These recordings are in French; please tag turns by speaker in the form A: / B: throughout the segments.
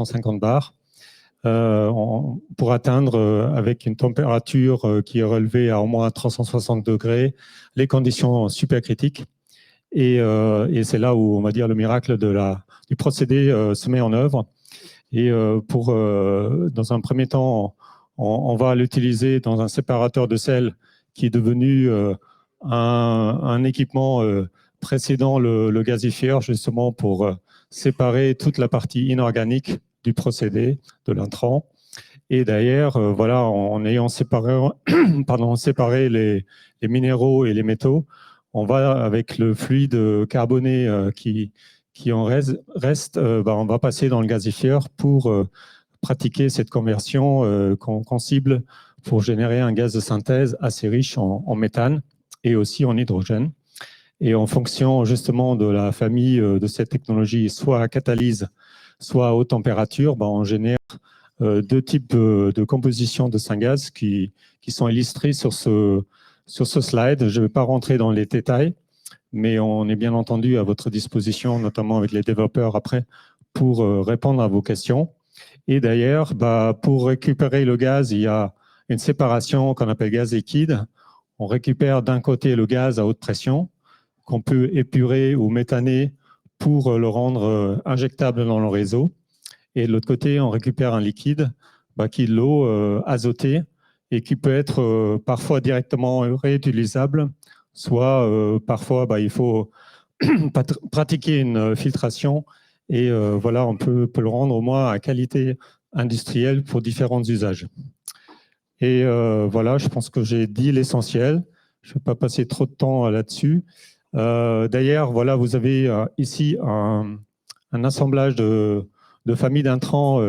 A: 250 bars pour atteindre, avec une température qui est relevée à au moins 360 degrés, les conditions supercritiques. Et c'est là où, on va dire, le miracle du procédé se met en œuvre. Et dans un premier temps, on va l'utiliser dans un séparateur de sel qui est devenu un équipement précédant le gazifieur, justement pour séparer toute la partie inorganique du procédé, de l'intrant. Et d'ailleurs, voilà, en ayant séparé les minéraux et les métaux, on va, avec le fluide carboné qui en reste, on va passer dans le gazifieur pour pratiquer cette conversion qu'on cible pour générer un gaz de synthèse assez riche en méthane et aussi en hydrogène. Et en fonction justement de la famille de cette technologie, soit à catalyse, soit à haute température, on génère deux types de compositions de syngaz qui sont illustrés sur ce slide. Je ne vais pas rentrer dans les détails, mais on est bien entendu à votre disposition, notamment avec les développeurs après, pour répondre à vos questions. Et d'ailleurs, pour récupérer le gaz, il y a une séparation qu'on appelle gaz liquide. On récupère d'un côté le gaz à haute pression, qu'on peut épurer ou méthaner pour le rendre injectable dans le réseau. Et de l'autre côté, on récupère un liquide qui est de l'eau azotée et qui peut être parfois directement réutilisable, soit parfois il faut pratiquer une filtration et voilà, on peut le rendre au moins à qualité industrielle pour différents usages. Et voilà, je pense que j'ai dit l'essentiel. Je ne vais pas passer trop de temps là-dessus. D'ailleurs, voilà, vous avez ici un assemblage de familles d'intrants,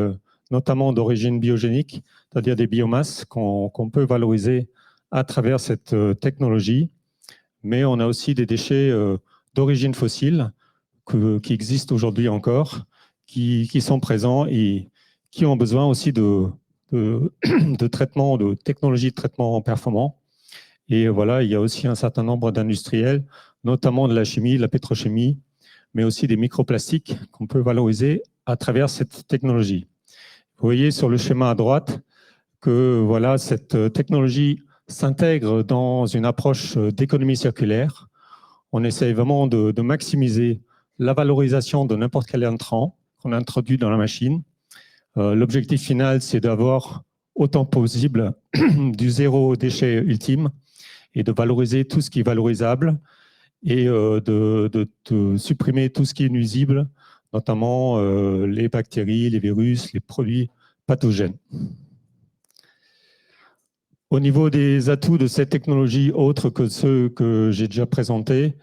A: notamment d'origine biogénique, c'est-à-dire des biomasses qu'on peut valoriser à travers cette technologie. Mais on a aussi des déchets d'origine fossile qui existent aujourd'hui encore, qui sont présents et qui ont besoin aussi de traitement, de technologies de traitement performants. Et voilà, il y a aussi un certain nombre d'industriels, notamment de la chimie, de la pétrochimie, mais aussi des microplastiques qu'on peut valoriser à travers cette technologie. Vous voyez sur le schéma à droite que voilà, cette technologie s'intègre dans une approche d'économie circulaire. On essaie vraiment de maximiser la valorisation de n'importe quel intrant qu'on introduit dans la machine. L'objectif final, c'est d'avoir autant possible du zéro déchet ultime et de valoriser tout ce qui est valorisable et de supprimer tout ce qui est nuisible, notamment les bactéries, les virus, les produits pathogènes. Au niveau des atouts de cette technologie, autres que ceux que j'ai déjà présentés,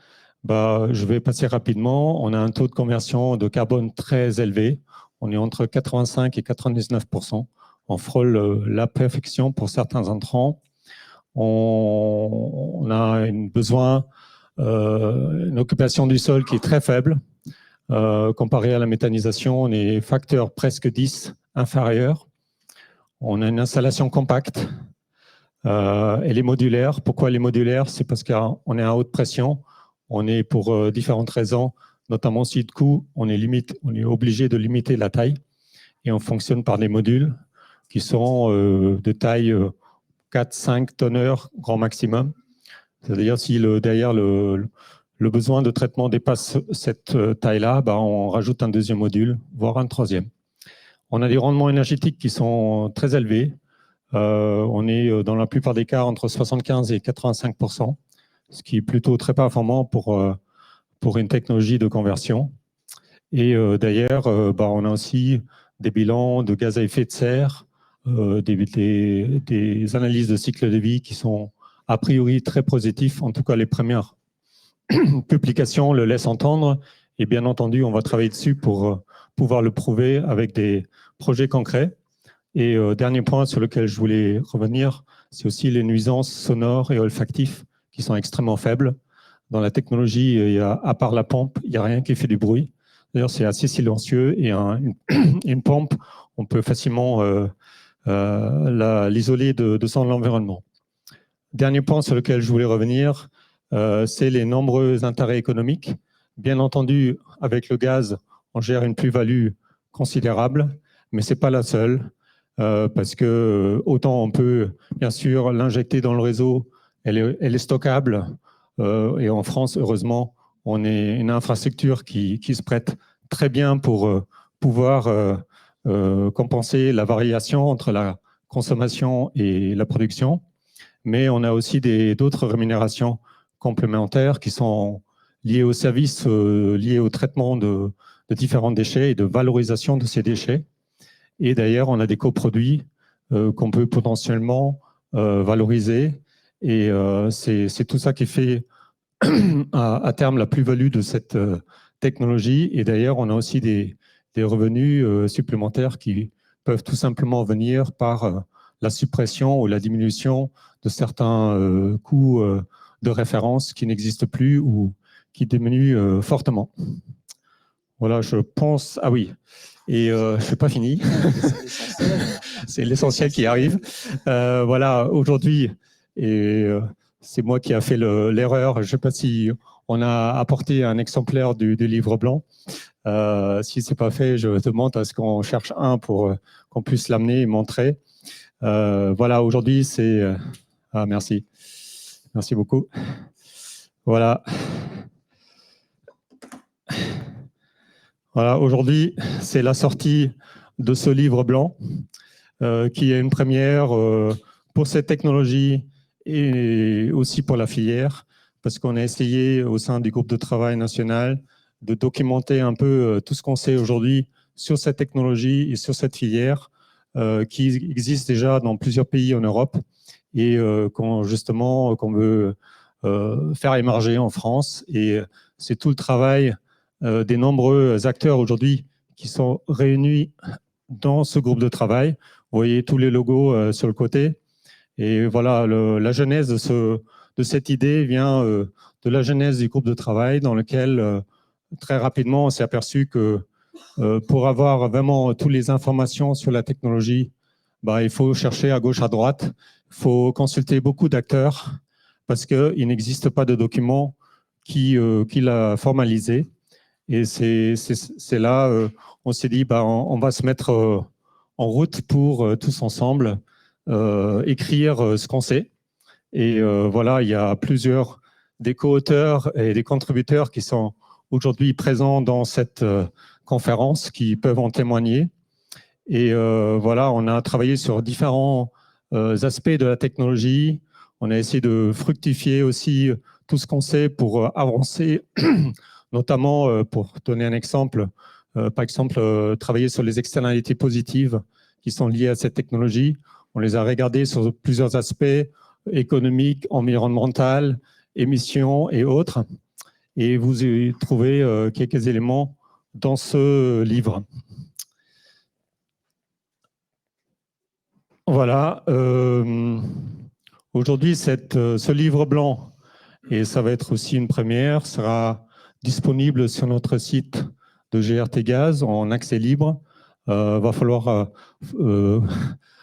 A: je vais passer rapidement. On a un taux de conversion de carbone très élevé. On est entre 85 et 99%. On frôle la perfection pour certains intrants. On a une occupation du sol qui est très faible. Comparé à la méthanisation, on est facteur presque 10 inférieur. On a une installation compacte. Elle est modulaire. Pourquoi elle est modulaire? C'est parce qu'on est à haute pression. On est pour différentes raisons, notamment aussi de coût, on est obligé de limiter la taille et on fonctionne par des modules qui sont de taille 4-5 tonneurs grand maximum. C'est-à-dire si derrière le besoin de traitement dépasse cette taille-là, on rajoute un deuxième module, voire un troisième. On a des rendements énergétiques qui sont très élevés. On est dans la plupart des cas entre 75 et 85%, ce qui est plutôt très performant pour une technologie de conversion. Et d'ailleurs, on a aussi des bilans de gaz à effet de serre, des analyses de cycle de vie qui sont a priori très positifs. En tout cas, les premières publications le laissent entendre. Et bien entendu, on va travailler dessus pour pouvoir le prouver avec des projets concrets. Et dernier point sur lequel je voulais revenir, c'est aussi les nuisances sonores et olfactives qui sont extrêmement faibles. Dans la technologie, à part la pompe, il n'y a rien qui fait du bruit. D'ailleurs, c'est assez silencieux et une pompe, on peut facilement l'isoler de son environnement. Dernier point sur lequel je voulais revenir, c'est les nombreux intérêts économiques. Bien entendu, avec le gaz, on gère une plus-value considérable, mais ce n'est pas la seule, parce que autant on peut bien sûr l'injecter dans le réseau, elle est stockable, et en France, heureusement, on est une infrastructure qui se prête très bien pour pouvoir compenser la variation entre la consommation et la production. Mais on a aussi d'autres rémunérations complémentaires qui sont liées aux services, liées au traitement de différents déchets et de valorisation de ces déchets. Et d'ailleurs, on a des coproduits qu'on peut potentiellement valoriser. Et c'est tout ça qui fait à terme la plus-value de cette technologie. Et d'ailleurs, on a aussi des revenus supplémentaires qui peuvent tout simplement venir par la suppression ou la diminution de certains coûts de référence qui n'existent plus ou qui diminuent fortement. Voilà, je pense... Ah oui, et je ne suis pas fini. C'est l'essentiel qui arrive. Voilà, aujourd'hui, et c'est moi qui a fait l'erreur. Je ne sais pas si on a apporté un exemplaire du livre blanc. Si ce n'est pas fait, je demande à ce qu'on cherche un pour qu'on puisse l'amener et montrer. Voilà, aujourd'hui, c'est... Ah, merci. Merci beaucoup. Voilà. Voilà, aujourd'hui, c'est la sortie de ce livre blanc qui est une première pour cette technologie et aussi pour la filière, parce qu'on a essayé au sein du groupe de travail national de documenter un peu tout ce qu'on sait aujourd'hui sur cette technologie et sur cette filière qui existe déjà dans plusieurs pays en Europe et qu'on veut faire émerger en France. Et c'est tout le travail des nombreux acteurs aujourd'hui qui sont réunis dans ce groupe de travail. Vous voyez tous les logos sur le côté. Et voilà, la genèse de cette idée vient de la genèse du groupe de travail dans lequel, très rapidement, on s'est aperçu que pour avoir vraiment toutes les informations sur la technologie, il faut chercher à gauche, à droite. Il faut consulter beaucoup d'acteurs parce qu'il n'existe pas de document qui l'a formalisé. Et c'est là, on s'est dit, on va se mettre en route pour tous ensemble écrire ce qu'on sait. Et voilà, il y a plusieurs des co-auteurs et des contributeurs qui sont aujourd'hui présents dans cette conférence qui peuvent en témoigner. Et voilà, on a travaillé sur différents aspects de la technologie. On a essayé de fructifier aussi tout ce qu'on sait pour avancer, notamment pour donner un exemple, par exemple, travailler sur les externalités positives qui sont liées à cette technologie. On les a regardées sur plusieurs aspects économiques, environnementaux, émissions et autres. Et vous y trouvez quelques éléments dans ce livre. Voilà. Aujourd'hui, ce livre blanc, et ça va être aussi une première, sera disponible sur notre site de GRT Gaz en accès libre. Va falloir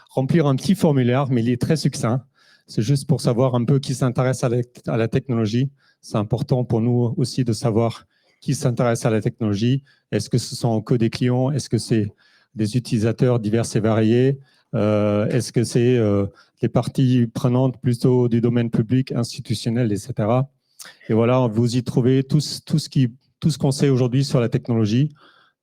A: remplir un petit formulaire, mais il est très succinct. C'est juste pour savoir un peu qui s'intéresse à la technologie. C'est important pour nous aussi de savoir qui s'intéresse à la technologie. Est-ce que ce sont que des clients? Est-ce que c'est des utilisateurs divers et variés? Est-ce que c'est les parties prenantes plutôt du domaine public, institutionnel, etc. Et voilà, vous y trouvez tout ce qu'on sait aujourd'hui sur la technologie.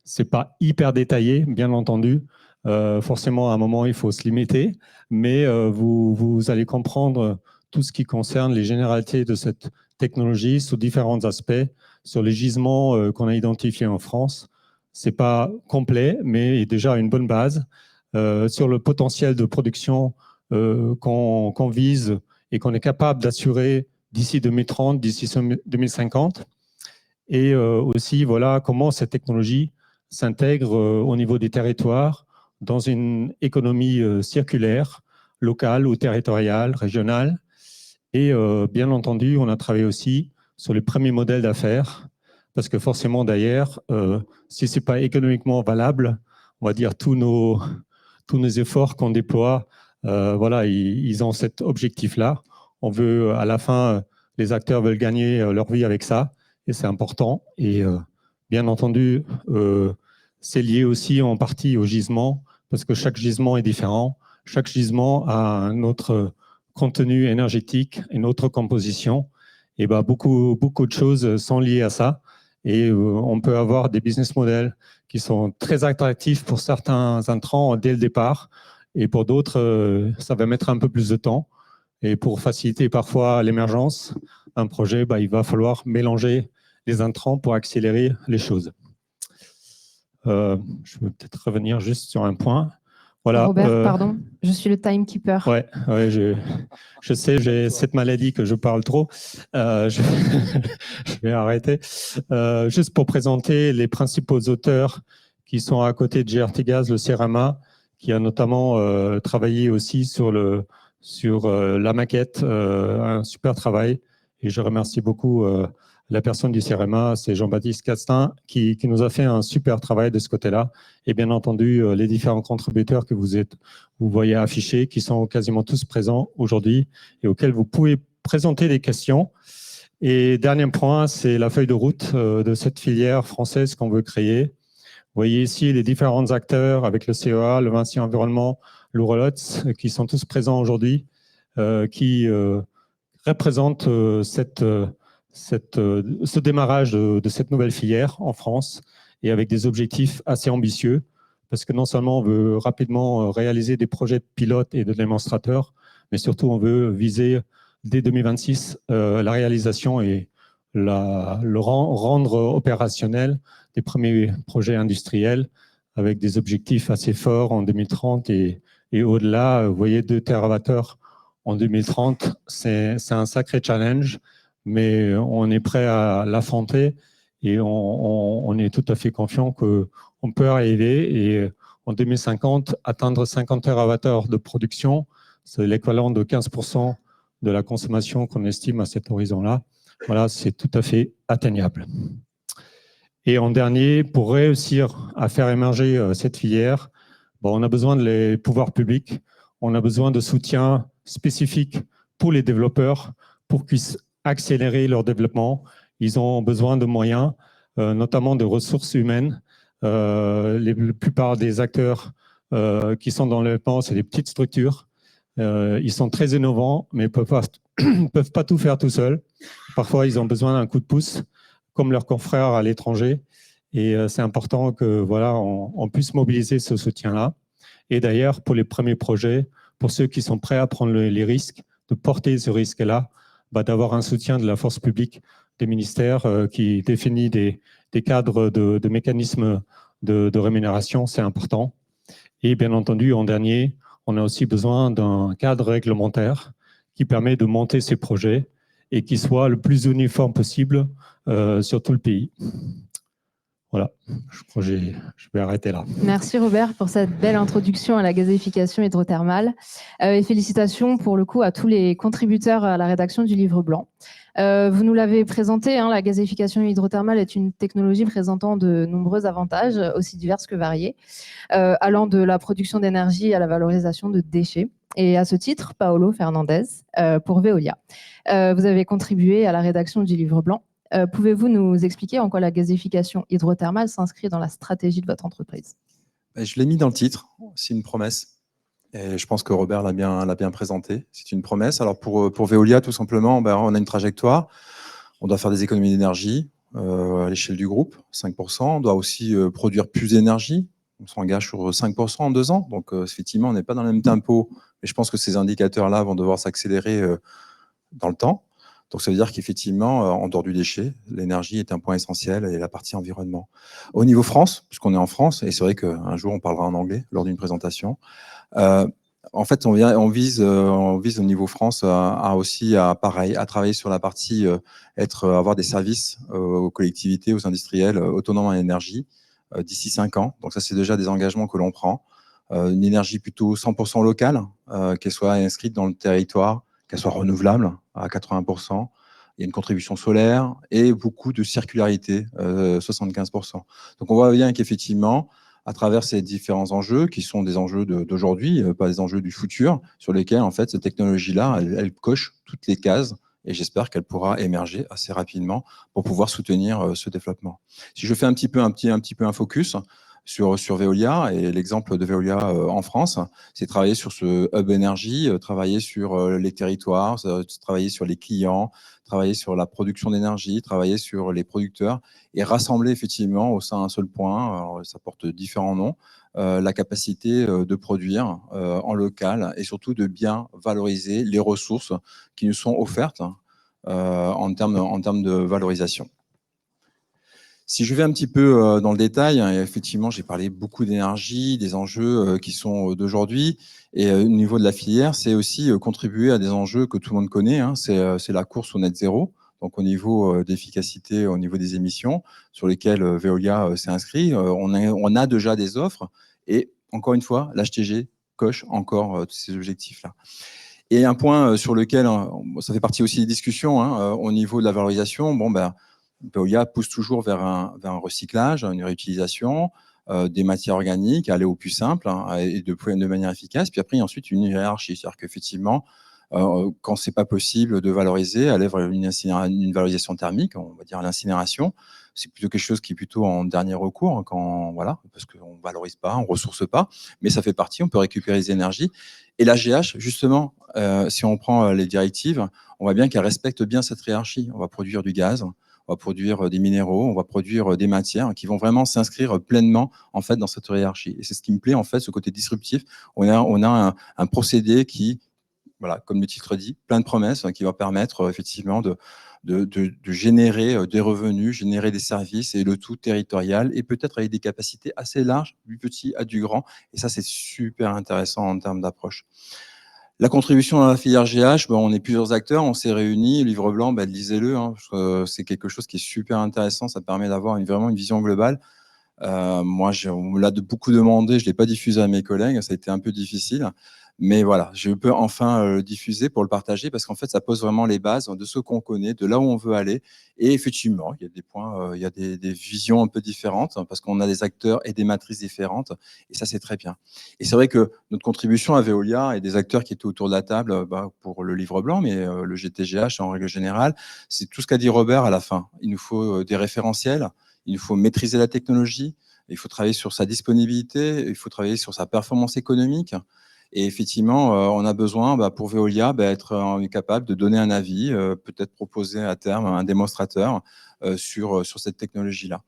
A: Ce n'est pas hyper détaillé, bien entendu. Forcément, à un moment, il faut se limiter, mais vous allez comprendre tout ce qui concerne les généralités de cette technologie sous différents aspects, sur les gisements qu'on a identifiés en France. Ce n'est pas complet, mais déjà une bonne base. Sur le potentiel de production qu'on vise et qu'on est capable d'assurer d'ici 2030, d'ici 2050. Et aussi, voilà comment cette technologie s'intègre au niveau des territoires dans une économie circulaire, locale ou territoriale, régionale. Et bien entendu, on a travaillé aussi sur les premiers modèles d'affaires, parce que forcément, d'ailleurs, si ce n'est pas économiquement valable, on va dire tous nos efforts qu'on déploie, voilà, ils ont cet objectif-là. On veut, à la fin, les acteurs veulent gagner leur vie avec ça, et c'est important. Et bien entendu, c'est lié aussi en partie au gisement, parce que chaque gisement est différent. Chaque gisement a un autre contenu énergétique, une autre composition. Et ben, beaucoup de choses sont liées à ça. Et on peut avoir des business models qui sont très attractifs pour certains intrants dès le départ. Et pour d'autres, ça va mettre un peu plus de temps. Et pour faciliter parfois l'émergence d'un projet, il va falloir mélanger les intrants pour accélérer les choses. Je vais peut-être revenir juste sur un point. Voilà,
B: Robert, pardon, je suis le timekeeper.
A: Ouais, je sais, j'ai cette maladie que je parle trop. Je vais arrêter. Juste pour présenter les principaux auteurs qui sont à côté de GRT Gaz, le CERAMA, qui a notamment travaillé aussi sur la maquette, un super travail. Et je remercie beaucoup la personne du CERAMA, c'est Jean-Baptiste Castin, qui nous a fait un super travail de ce côté-là. Et bien entendu, les différents contributeurs que vous voyez affichés, qui sont quasiment tous présents aujourd'hui et auxquels vous pouvez présenter des questions. Et dernier point, c'est la feuille de route de cette filière française qu'on veut créer. Vous voyez ici les différents acteurs avec le CEA, le Vinci Environnement, l'Ourolots, qui sont tous présents aujourd'hui, qui représentent ce démarrage de cette nouvelle filière en France et avec des objectifs assez ambitieux, parce que non seulement on veut rapidement réaliser des projets de pilotes et de démonstrateurs, mais surtout on veut viser dès 2026 la réalisation et le rendre opérationnel des premiers projets industriels avec des objectifs assez forts en 2030 et au-delà. Vous voyez, 2 TWh en 2030, c'est un sacré challenge, mais on est prêt à l'affronter et on est tout à fait confiant qu'on peut arriver et en 2050 atteindre 50 TWh de production. C'est l'équivalent de 15% de la consommation qu'on estime à cet horizon-là. Voilà, c'est tout à fait atteignable. Et en dernier, pour réussir à faire émerger cette filière, on a besoin des pouvoirs publics, on a besoin de soutien spécifique pour les développeurs pour qu'ils puissent accélérer leur développement. Ils ont besoin de moyens, notamment de ressources humaines. La plupart des acteurs qui sont dans le développement, c'est des petites structures. Ils sont très innovants, mais ne peuvent pas tout faire tout seuls. Parfois, ils ont besoin d'un coup de pouce, comme leurs confrères à l'étranger. Et c'est important que voilà, on puisse mobiliser ce soutien-là. Et d'ailleurs, pour les premiers projets, pour ceux qui sont prêts à prendre les risques, de porter ce risque-là, d'avoir un soutien de la force publique, des ministères qui définit des cadres de mécanismes de rémunération, c'est important. Et bien entendu, en dernier, on a aussi besoin d'un cadre réglementaire qui permet de monter ces projets et qui soit le plus uniforme possible sur tout le pays. Voilà, je crois que je vais arrêter là.
B: Merci Robert pour cette belle introduction à la gazéification hydrothermale. Et félicitations pour le coup à tous les contributeurs à la rédaction du livre blanc. Vous nous l'avez présenté, la gazéification hydrothermale est une technologie présentant de nombreux avantages, aussi divers que variés, allant de la production d'énergie à la valorisation de déchets. Et à ce titre, Paolo Fernandez, pour Veolia, vous avez contribué à la rédaction du livre blanc. Pouvez-vous nous expliquer en quoi la gazéification hydrothermale s'inscrit dans la stratégie de votre entreprise?
C: Je l'ai mis dans le titre, c'est une promesse. Et je pense que Robert l'a bien présenté. C'est une promesse. Alors pour Veolia, tout simplement, on a une trajectoire. On doit faire des économies d'énergie à l'échelle du groupe, 5%. On doit aussi produire plus d'énergie. On s'engage sur 5% en 2 ans. Donc effectivement, on n'est pas dans le même tempo. Mais je pense que ces indicateurs-là vont devoir s'accélérer dans le temps. Donc, ça veut dire qu'effectivement, en dehors du déchet, l'énergie est un point essentiel et la partie environnement. Au niveau France, puisqu'on est en France, et c'est vrai qu'un jour, on parlera en anglais lors d'une présentation, en fait, on vise au niveau France à travailler sur la partie avoir des services aux collectivités, aux industriels autonomes en énergie d'ici 5 ans. Donc, ça, c'est déjà des engagements que l'on prend. Une énergie plutôt 100% locale, qu'elle soit inscrite dans le territoire, qu'elle soit renouvelable à 80%. Il y a une contribution solaire et beaucoup de circularité, 75%. Donc, on voit bien qu'effectivement, à travers ces différents enjeux, qui sont des enjeux d'aujourd'hui, pas des enjeux du futur, sur lesquels, en fait, cette technologie-là, elle coche toutes les cases et j'espère qu'elle pourra émerger assez rapidement pour pouvoir soutenir ce développement. Si je fais un petit peu un focus, sur Veolia. Et l'exemple de Veolia en France, c'est travailler sur ce hub énergie, travailler sur les territoires, travailler sur les clients, travailler sur la production d'énergie, travailler sur les producteurs et rassembler effectivement au sein d'un seul point, alors, ça porte différents noms, la capacité de produire en local et surtout de bien valoriser les ressources qui nous sont offertes en termes de valorisation. Si je vais un petit peu dans le détail, effectivement, j'ai parlé beaucoup d'énergie, des enjeux qui sont d'aujourd'hui. Et au niveau de la filière, c'est aussi contribuer à des enjeux que tout le monde connaît. C'est la course au net zéro, donc au niveau d'efficacité, au niveau des émissions, sur lesquelles Veolia s'est inscrit. On a déjà des offres. Et encore une fois, l'HTG coche encore ces objectifs-là. Et un point sur lequel, ça fait partie aussi des discussions, au niveau de la valorisation, Veolia pousse toujours vers un recyclage, une réutilisation des matières organiques, aller au plus simple et de manière efficace. Puis après, ensuite, une hiérarchie. C'est-à-dire qu'effectivement, quand c'est pas possible de valoriser, aller vers une valorisation thermique, on va dire l'incinération, c'est plutôt quelque chose qui est plutôt en dernier recours, parce qu'on valorise pas, on ressource pas, mais ça fait partie, on peut récupérer les énergies. Et la GH, justement, si on prend les directives, on voit bien qu'elle respecte bien cette hiérarchie. On va produire du gaz, on va produire des minéraux, on va produire des matières qui vont vraiment s'inscrire pleinement en fait dans cette hiérarchie. Et c'est ce qui me plaît en fait, ce côté disruptif. On a un procédé qui, voilà, comme le titre dit, plein de promesses, qui va permettre effectivement de générer des revenus, générer des services et le tout territorial et peut-être avec des capacités assez larges, du petit à du grand. Et ça, c'est super intéressant en termes d'approche. La contribution à la filière GH, on est plusieurs acteurs, on s'est réunis. Le livre blanc, lisez-le, c'est quelque chose qui est super intéressant. Ça permet d'avoir vraiment une vision globale. Moi, on me l'a beaucoup demandé, je ne l'ai pas diffusé à mes collègues, ça a été un peu difficile. Mais voilà, je peux enfin le diffuser pour le partager parce qu'en fait, ça pose vraiment les bases de ce qu'on connaît, de là où on veut aller. Et effectivement, il y a des points, il y a des visions un peu différentes parce qu'on a des acteurs et des matrices différentes. Et ça, c'est très bien. Et c'est vrai que notre contribution à Veolia et des acteurs qui étaient autour de la table pour le livre blanc, mais le GTGH en règle générale, c'est tout ce qu'a dit Robert à la fin. Il nous faut des référentiels, il nous faut maîtriser la technologie, il faut travailler sur sa disponibilité, il faut travailler sur sa performance économique. Et effectivement, on a besoin, pour Veolia, être capable de donner un avis, peut-être proposer à terme un démonstrateur sur cette technologie-là.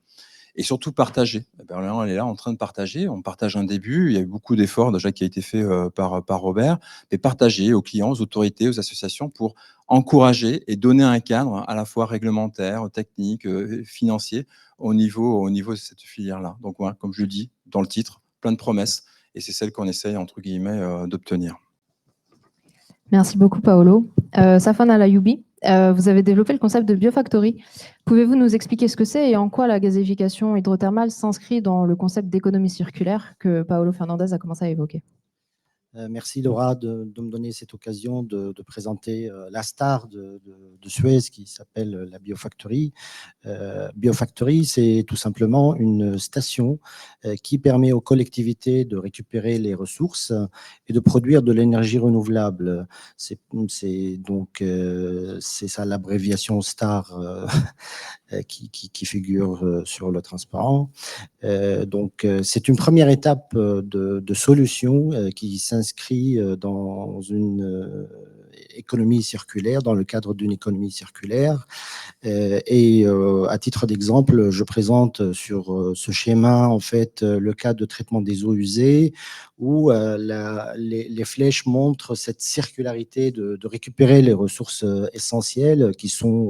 C: Et surtout partager. On est là en train de partager. On partage un début. Il y a eu beaucoup d'efforts déjà qui a été fait par Robert. Mais partager aux clients, aux autorités, aux associations pour encourager et donner un cadre à la fois réglementaire, technique, financier au niveau de cette filière-là. Donc, voilà, comme je le dis dans le titre, plein de promesses. Et c'est celle qu'on essaye, entre guillemets, d'obtenir.
B: Merci beaucoup, Paolo. Safwan Alayoubi, vous avez développé le concept de biofactory. Pouvez-vous nous expliquer ce que c'est et en quoi la gazéification hydrothermale s'inscrit dans le concept d'économie circulaire que Paolo Fernandez a commencé à évoquer?
D: Merci Laura de me donner cette occasion de présenter la star de Suez qui s'appelle la Biofactory. Biofactory, c'est tout simplement une station qui permet aux collectivités de récupérer les ressources et de produire de l'énergie renouvelable. C'est ça l'abréviation STAR qui figure sur le transparent. C'est une première étape de solution qui s'inscrit dans une économie circulaire, dans le cadre d'une économie circulaire. À titre d'exemple, je présente sur ce schéma en fait le cas de traitement des eaux usées où les flèches montrent cette circularité de récupérer les ressources essentielles qui sont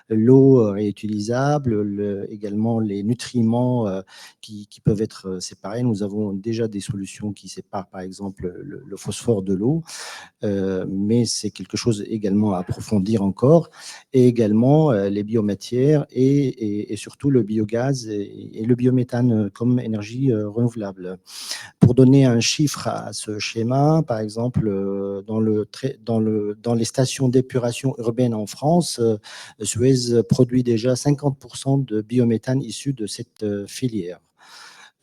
D: l'eau réutilisable, également les nutriments qui peuvent être séparés. Nous avons déjà des solutions qui séparent par exemple le phosphore de l'eau, mais c'est quelque chose également à approfondir encore, et également les biomatières et surtout le biogaz et le biométhane comme énergie renouvelable. Pour donner un chiffre à ce schéma, par exemple, dans les stations d'épuration urbaine en France, Suez produit déjà 50% de biométhane issu de cette filière.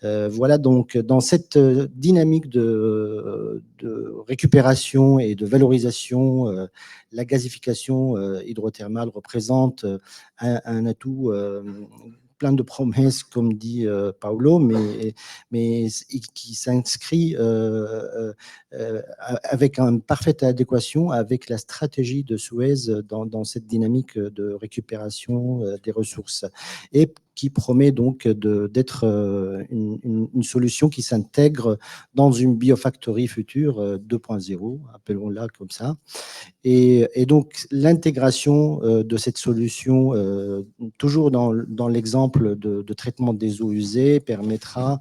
D: Voilà donc dans cette dynamique de récupération et de valorisation, la gazéification hydrothermale représente un atout plein de promesses, comme dit Paolo, mais qui s'inscrit avec une parfaite adéquation avec la stratégie de Suez dans cette dynamique de récupération des ressources, et qui promet donc d'être une solution qui s'intègre dans une biofactory future 2.0, appelons-la comme ça. Et donc, l'intégration de cette solution, toujours dans l'exemple de traitement des eaux usées, permettra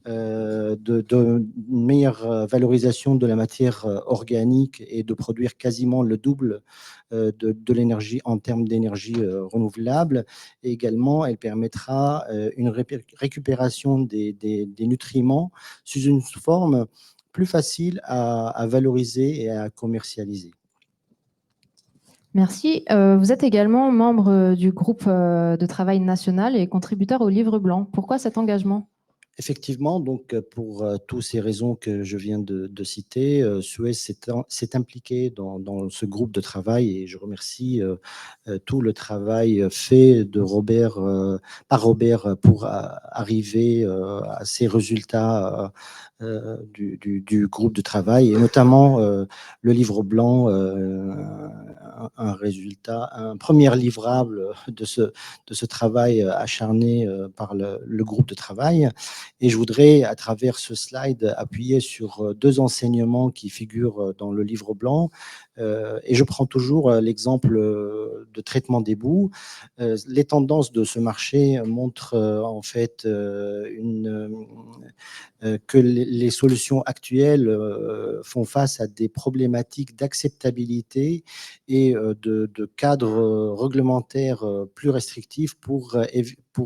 D: de meilleure valorisation de la matière organique et de produire quasiment le double de l'énergie en termes d'énergie renouvelable. Et également, elle permettra une récupération des nutriments sous une forme plus facile à valoriser et à commercialiser.
B: Merci. Vous êtes également membre du groupe de travail national et contributeur au livre blanc. Pourquoi cet engagement ?
D: Effectivement, donc pour toutes ces raisons que je viens de citer, Suez s'est impliqué dans ce groupe de travail, et je remercie tout le travail fait par Robert pour arriver à ces résultats du groupe de travail, et notamment le livre blanc, un premier livrable de ce travail acharné par le groupe de travail. Et je voudrais, à travers ce slide, appuyer sur deux enseignements qui figurent dans le livre blanc. Et je prends toujours l'exemple de traitement des boues. Les tendances de ce marché montrent en fait que les solutions actuelles font face à des problématiques d'acceptabilité et de cadres réglementaires plus restrictifs pour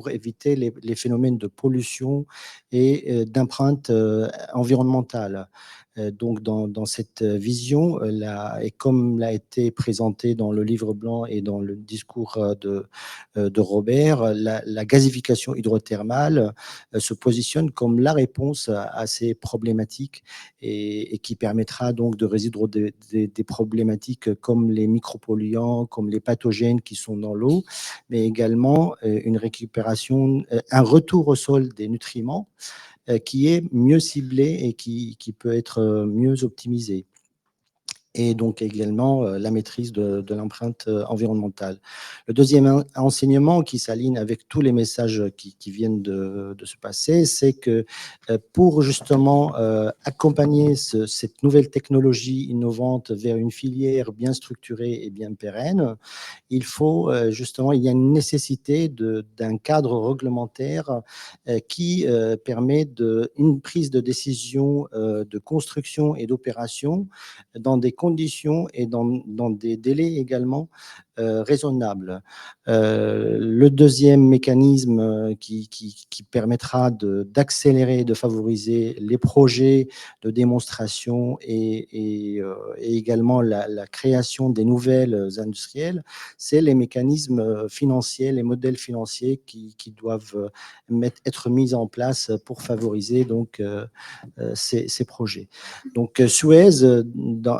D: éviter les phénomènes de pollution et d'empreinte environnementale. Donc, dans cette vision, et comme l'a été présenté dans le livre blanc et dans le discours de Robert, la gasification hydrothermale se positionne comme la réponse à ces problématiques, et qui permettra donc de résoudre des problématiques comme les micropolluants, comme les pathogènes qui sont dans l'eau, mais également une récupération, un retour au sol des nutriments qui est mieux ciblé et qui peut être mieux optimisé. Et donc également la maîtrise de l'empreinte environnementale. Le deuxième enseignement, qui s'aligne avec tous les messages qui viennent de se passer, c'est que pour justement accompagner cette nouvelle technologie innovante vers une filière bien structurée et bien pérenne, il y a une nécessité d'un cadre réglementaire qui permet une prise de décision de construction et d'opération dans des conditions et dans des délais également raisonnables. Le deuxième mécanisme qui permettra d'accélérer, de favoriser les projets de démonstration et également la création des nouvelles industrielles, c'est les mécanismes financiers, les modèles financiers qui doivent être mis en place pour favoriser donc ces projets. Donc Suez,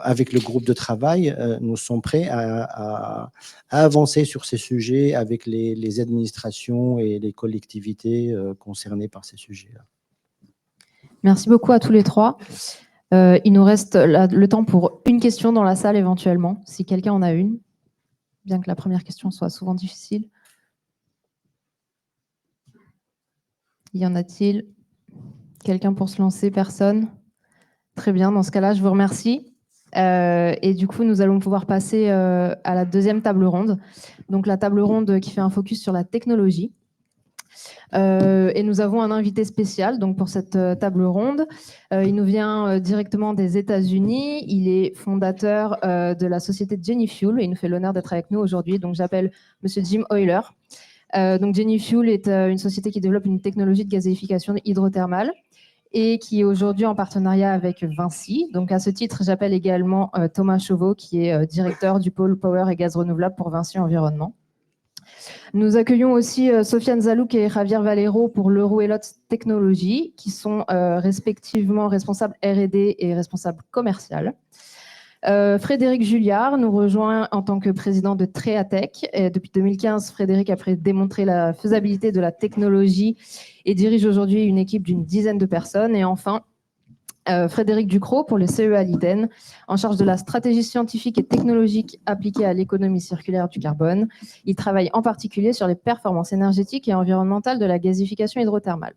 D: avec le groupe de travail, nous sommes prêts à avancer sur ces sujets avec les administrations et les collectivités concernées par ces sujets-là.
B: Merci beaucoup à tous les trois. Il nous reste le temps pour une question dans la salle éventuellement, si quelqu'un en a une, bien que la première question soit souvent difficile. Y en a-t-il? Quelqu'un pour se lancer? Personne? Très bien, dans ce cas-là, je vous remercie. Et du coup, nous allons pouvoir passer à la deuxième table ronde. Donc, la table ronde qui fait un focus sur la technologie. Et nous avons un invité spécial donc, pour cette table ronde. Il nous vient directement des États-Unis. Il est fondateur de la société Genifuel et il nous fait l'honneur d'être avec nous aujourd'hui. Donc, j'appelle Monsieur Jim Euler. Donc, Genifuel est une société qui développe une technologie de gazéification hydrothermale et qui est aujourd'hui en partenariat avec Vinci. Donc, à ce titre, j'appelle également Thomas Chauveau, qui est directeur du pôle Power et Gaz Renouvelable pour Vinci Environnement. Nous accueillons aussi Sofiane Zalouk et Javier Valero pour l'Euroelot Technologies, qui sont respectivement responsables R&D et responsables commercial. Frédéric Julliard nous rejoint en tant que président de Treatech. Et depuis 2015, Frédéric a démontré la faisabilité de la technologie et dirige aujourd'hui une équipe d'une dizaine de personnes. Et enfin, Frédéric Ducrot pour le CEA Liden, en charge de la stratégie scientifique et technologique appliquée à l'économie circulaire du carbone. Il travaille en particulier sur les performances énergétiques et environnementales de la gazification hydrothermale.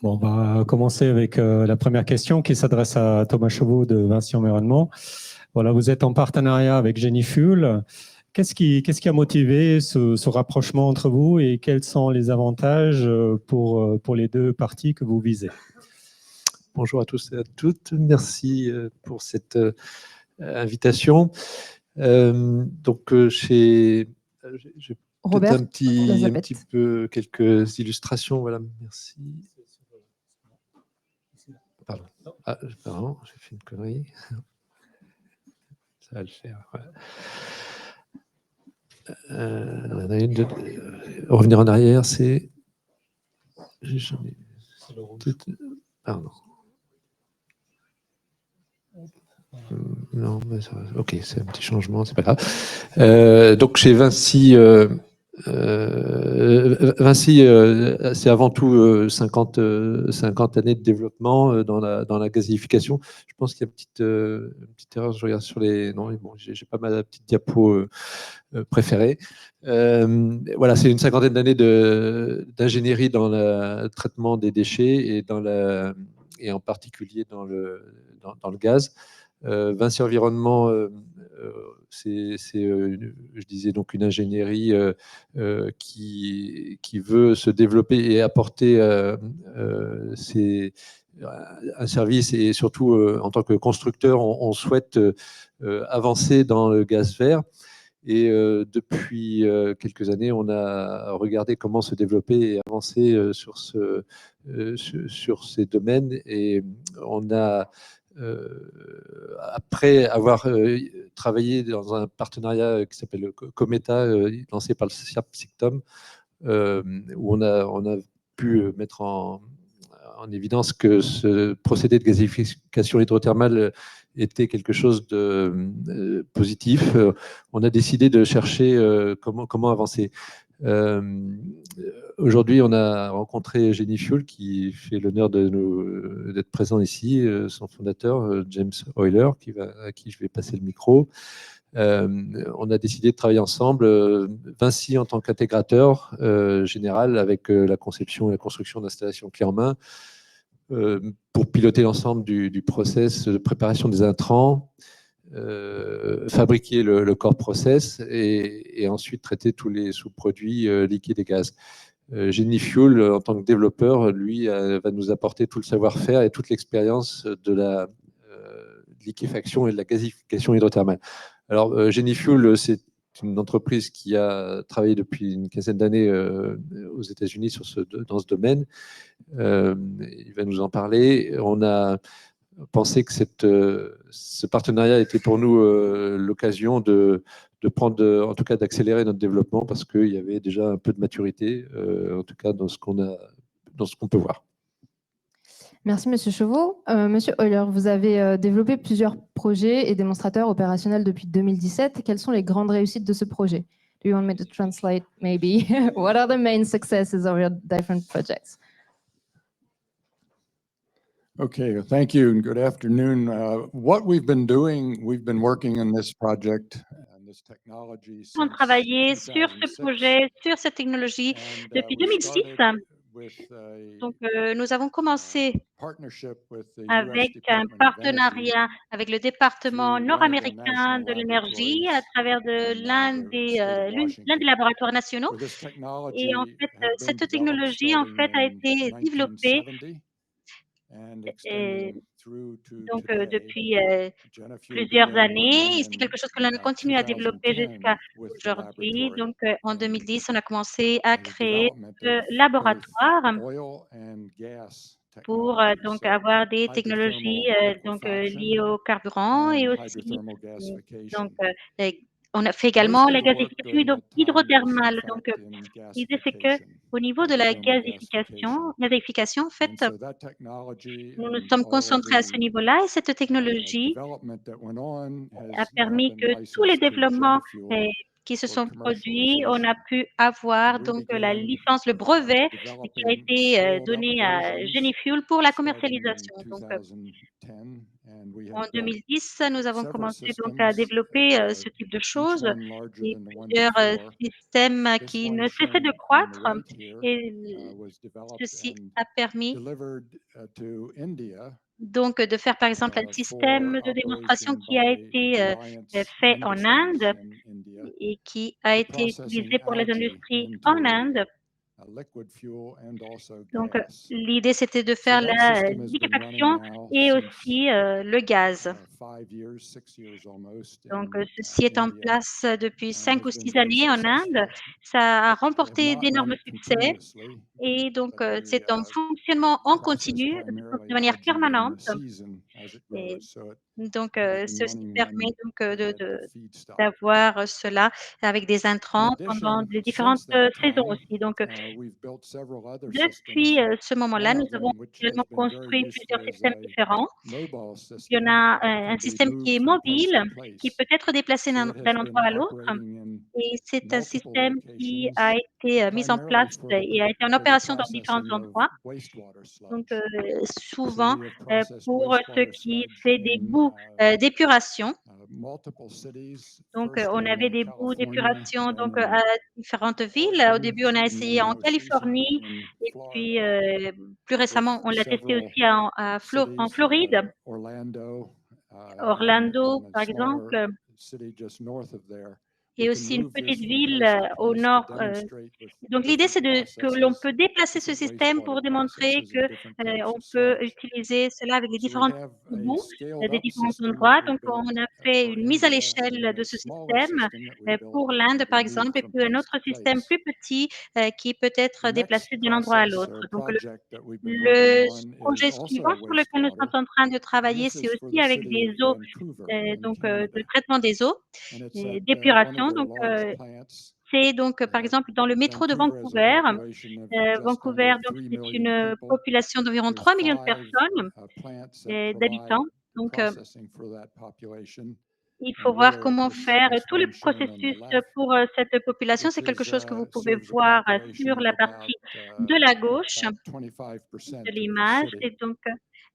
A: Bon, on va commencer avec la première question qui s'adresse à Thomas Chauveau de Vinci Environnement. Voilà, vous êtes en partenariat avec Genifuel. Qu'est-ce qui a motivé ce rapprochement entre vous et quels sont les avantages pour les deux parties que vous visez?
E: Bonjour à tous et à toutes. Merci pour cette invitation. Donc, j'ai
B: Robert,
E: un petit peu quelques illustrations. Voilà, merci. Pardon, j'ai fait une connerie. Ça va le faire. Ouais. Revenir en arrière, c'est. Pardon. Non, mais ça, ok, c'est un petit changement, c'est pas grave. Donc chez Vinci, c'est avant tout 50 années de développement dans la gazification. Je pense qu'il y a une petite erreur, je regarde sur les... Non, bon, j'ai pas mal de petites diapos préférées. Voilà, c'est une 50aine d'années d'ingénierie dans le traitement des déchets et en particulier dans le gaz. Vinci Environnement, je disais donc une ingénierie qui veut se développer et apporter un service, et surtout en tant que constructeur, on souhaite avancer dans le gaz vert. Et depuis quelques années, on a regardé comment se développer et avancer sur ces domaines. Et on a après avoir travaillé dans un partenariat qui s'appelle Cometa, lancé par le SICTOM, où on a pu mettre en évidence que ce procédé de gazification hydrothermale était quelque chose de positif. On a décidé de chercher comment avancer. Aujourd'hui, on a rencontré Genifuel, qui fait l'honneur d'être présent ici, son fondateur, James Euler, à qui je vais passer le micro. On a décidé de travailler ensemble, Vinci en tant qu'intégrateur général, avec la conception et la construction d'installations clés en main, pour piloter l'ensemble du process de préparation des intrants, fabriquer le core process et ensuite traiter tous les sous-produits liquides et gaz. Genifuel, en tant que développeur, lui, va nous apporter tout le savoir-faire et toute l'expérience de la liquéfaction et de la gazification hydrothermale. Alors, Genifuel, c'est une entreprise qui a travaillé depuis une quinzaine d'années aux États-Unis dans ce domaine. Il va nous en parler. On a pensé que ce partenariat était pour nous l'occasion de prendre, en tout cas d'accélérer notre développement, parce qu'il y avait déjà un peu de maturité, en tout cas dans ce qu'on peut voir.
B: Merci, Monsieur Chauveau. Monsieur Euler, vous avez développé plusieurs projets et démonstrateurs opérationnels depuis 2017. Quelles sont les grandes réussites de ce projet? Do you want me to translate, maybe? What are the main successes of your different projects?
F: Okay, thank you and good afternoon. What we've been doing, we've been working on this project and this technology since
G: On travaillait sur ce projet, sur cette technologie depuis 2006. Donc, nous avons commencé avec un partenariat avec le département nord-américain de l'énergie à travers l'un des laboratoires nationaux. Et en fait, cette technologie a été développée donc depuis plusieurs années. C'est quelque chose que l'on a continué à développer jusqu'à aujourd'hui. Donc, en 2010, on a commencé à créer le laboratoire pour donc avoir des technologies liées au carburant et aussi donc on a fait également la gazéfication hydrothermale. Donc, l'idée, c'est qu'au niveau de la gazéfication, en fait, nous nous sommes concentrés à ce niveau-là et cette technologie a permis que tous les développements qui se sont produits, on a pu avoir donc la licence, le brevet qui a été donné à Genifuel pour la commercialisation. Donc, en 2010, nous avons commencé donc à développer ce type de choses et plusieurs systèmes qui ne cessaient de croître. Et ceci a permis donc de faire par exemple un système de démonstration qui a été fait en Inde et qui a été utilisé pour les industries en Inde. Donc, l'idée, c'était de faire la liquéfaction et aussi le gaz. Donc, ceci est en place depuis 5 ou 6 années en Inde. Ça a remporté d'énormes succès et donc, c'est en fonctionnement en continu, de manière permanente. Et donc, ceci permet donc d'avoir cela avec des intrants pendant les différentes saisons aussi. Donc, depuis ce moment-là, nous avons également construit plusieurs systèmes différents. Il y en a un système qui est mobile, qui peut être déplacé d'un endroit à l'autre. Et c'est un système qui a été mis en place et a été en opération dans différents endroits. Donc, souvent, pour ce qui fait des bouts d'épuration. Donc, on avait des bouts d'épuration donc à différentes villes. Au début, on a essayé en Californie et puis plus récemment, on l'a testé aussi en Floride, Orlando, par exemple, et aussi une petite ville au nord. Donc, l'idée, c'est que l'on peut déplacer ce système pour démontrer qu'on peut utiliser cela avec les différents bouts des différents endroits. Donc, on a fait une mise à l'échelle de ce système pour l'Inde, par exemple, et puis un autre système plus petit qui peut être déplacé d'un endroit à l'autre. Donc, le projet suivant sur lequel nous sommes en train de travailler, c'est aussi avec des eaux, donc de traitement des eaux, d'épuration. Donc, c'est donc, par exemple, dans le métro de Vancouver. Vancouver, donc, c'est une population d'environ 3 millions de personnes, d'habitants. Donc, il faut voir comment faire tout le processus pour cette population. C'est quelque chose que vous pouvez voir sur la partie de la gauche de l'image. Et donc,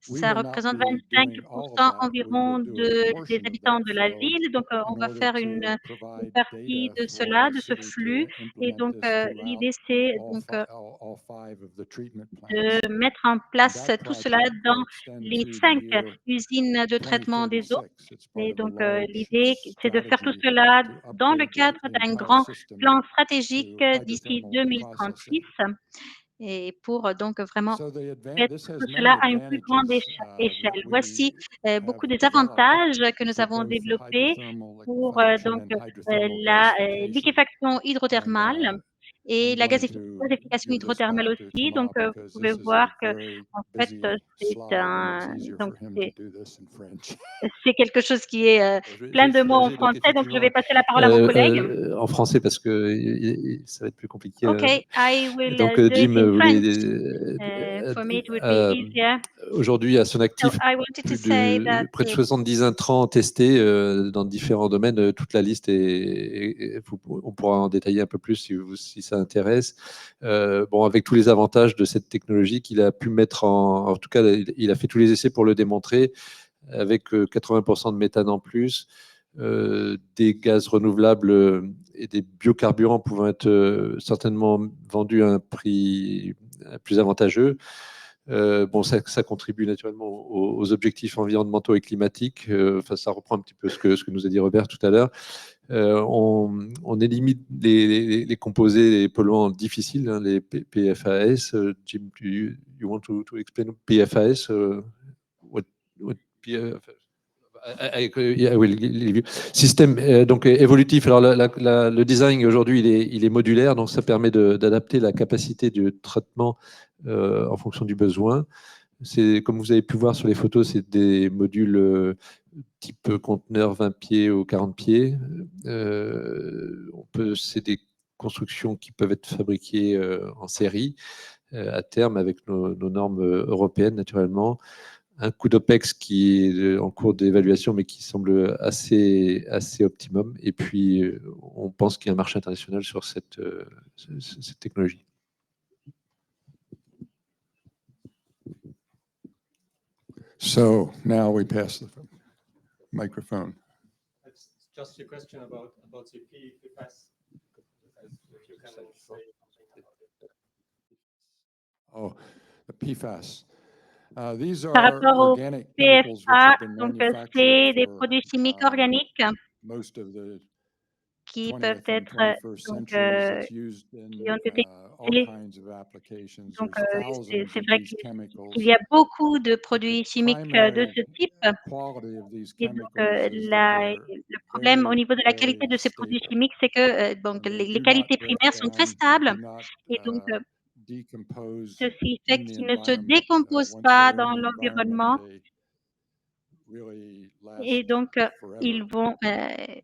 G: ça représente 25% environ des habitants de la ville. Donc, on va faire une partie de cela, de ce flux. Et donc, l'idée, c'est donc de mettre en place tout cela dans les 5 usines de traitement des eaux. Et donc, l'idée, c'est de faire tout cela dans le cadre d'un grand plan stratégique d'ici 2036. Et pour donc vraiment mettre tout cela à une plus grande échelle. Voici beaucoup des avantages que nous avons développés pour donc la liquéfaction hydrothermale et la gazéfication hydrothermale aussi. Donc, vous pouvez voir que en fait, c'est quelque chose qui est plein de mots en français. Donc, je vais passer la parole à mon collègue.
E: En français parce que ça va être plus compliqué.
G: OK, I will
E: donc,
G: do
E: Jim
G: it in French.
E: For
G: me, it would be easier.
E: Aujourd'hui, à son actif, près de 70 intrants testés dans différents domaines. Toute la liste on pourra en détailler un peu plus si ça intéresse. Bon, avec tous les avantages de cette technologie qu'il a pu mettre en tout cas, il a fait tous les essais pour le démontrer, avec 80% de méthane en plus, des gaz renouvelables et des biocarburants pouvant être certainement vendus à un prix plus avantageux. Bon, ça contribue naturellement aux objectifs environnementaux et climatiques. Enfin, ça reprend un petit peu ce que nous a dit Robert tout à l'heure. On élimine les composés, les polluants difficiles, hein, les PFAS. Jim, you want to explain PFAS? Système donc évolutif. Alors le design aujourd'hui il est modulaire, donc ça permet d'adapter la capacité du traitement en fonction du besoin. Comme vous avez pu voir sur les photos, c'est des modules type conteneur 20 pieds ou 40 pieds. C'est des constructions qui peuvent être fabriquées en série à terme avec nos normes européennes, naturellement. Un coût d'OPEX qui est en cours d'évaluation, mais qui semble assez optimum. Et puis, on pense qu'il y a un marché international sur cette technologie.
F: So now we pass the microphone.
A: It's just a question about the PFAS. If you can say something about it.
F: Oh, the PFAS. These
G: Par
F: are
G: rapport au
F: organic chemicals which
G: PFA,
F: have been
G: donc
F: manufactured
G: c'est des
F: for
G: produits chimiques organiques
F: most of the
G: qui peuvent
F: 20th and
G: être
F: 21st
G: donc
F: centuries. It's used
G: qui
F: in
G: ont été
F: all
G: utilisés.
F: kinds of applications.
G: Donc
F: There's
G: c'est
F: thousands
G: c'est
F: of
G: vrai
F: these chemicals.
G: qu'il y a beaucoup de
F: But the
G: produits chimiques de ce
F: primary
G: type.
F: quality of these
G: Et donc,
F: chemicals is that
G: le problème au
F: they're
G: niveau de la qualité
F: very
G: de ces produits
F: stable.
G: chimiques, c'est que donc,
F: They
G: les
F: do not
G: qualités
F: break
G: primaires sont très
F: down. They
G: stables.
F: do not
G: Et donc,
F: decompose
G: ceci fait
F: in the
G: qu'ils ne se
F: environment.
G: décomposent
F: Once
G: pas
F: they're in
G: dans
F: the environment,
G: l'environnement.
F: they really
G: Et
F: last
G: donc,
F: forever.
G: ils vont
F: And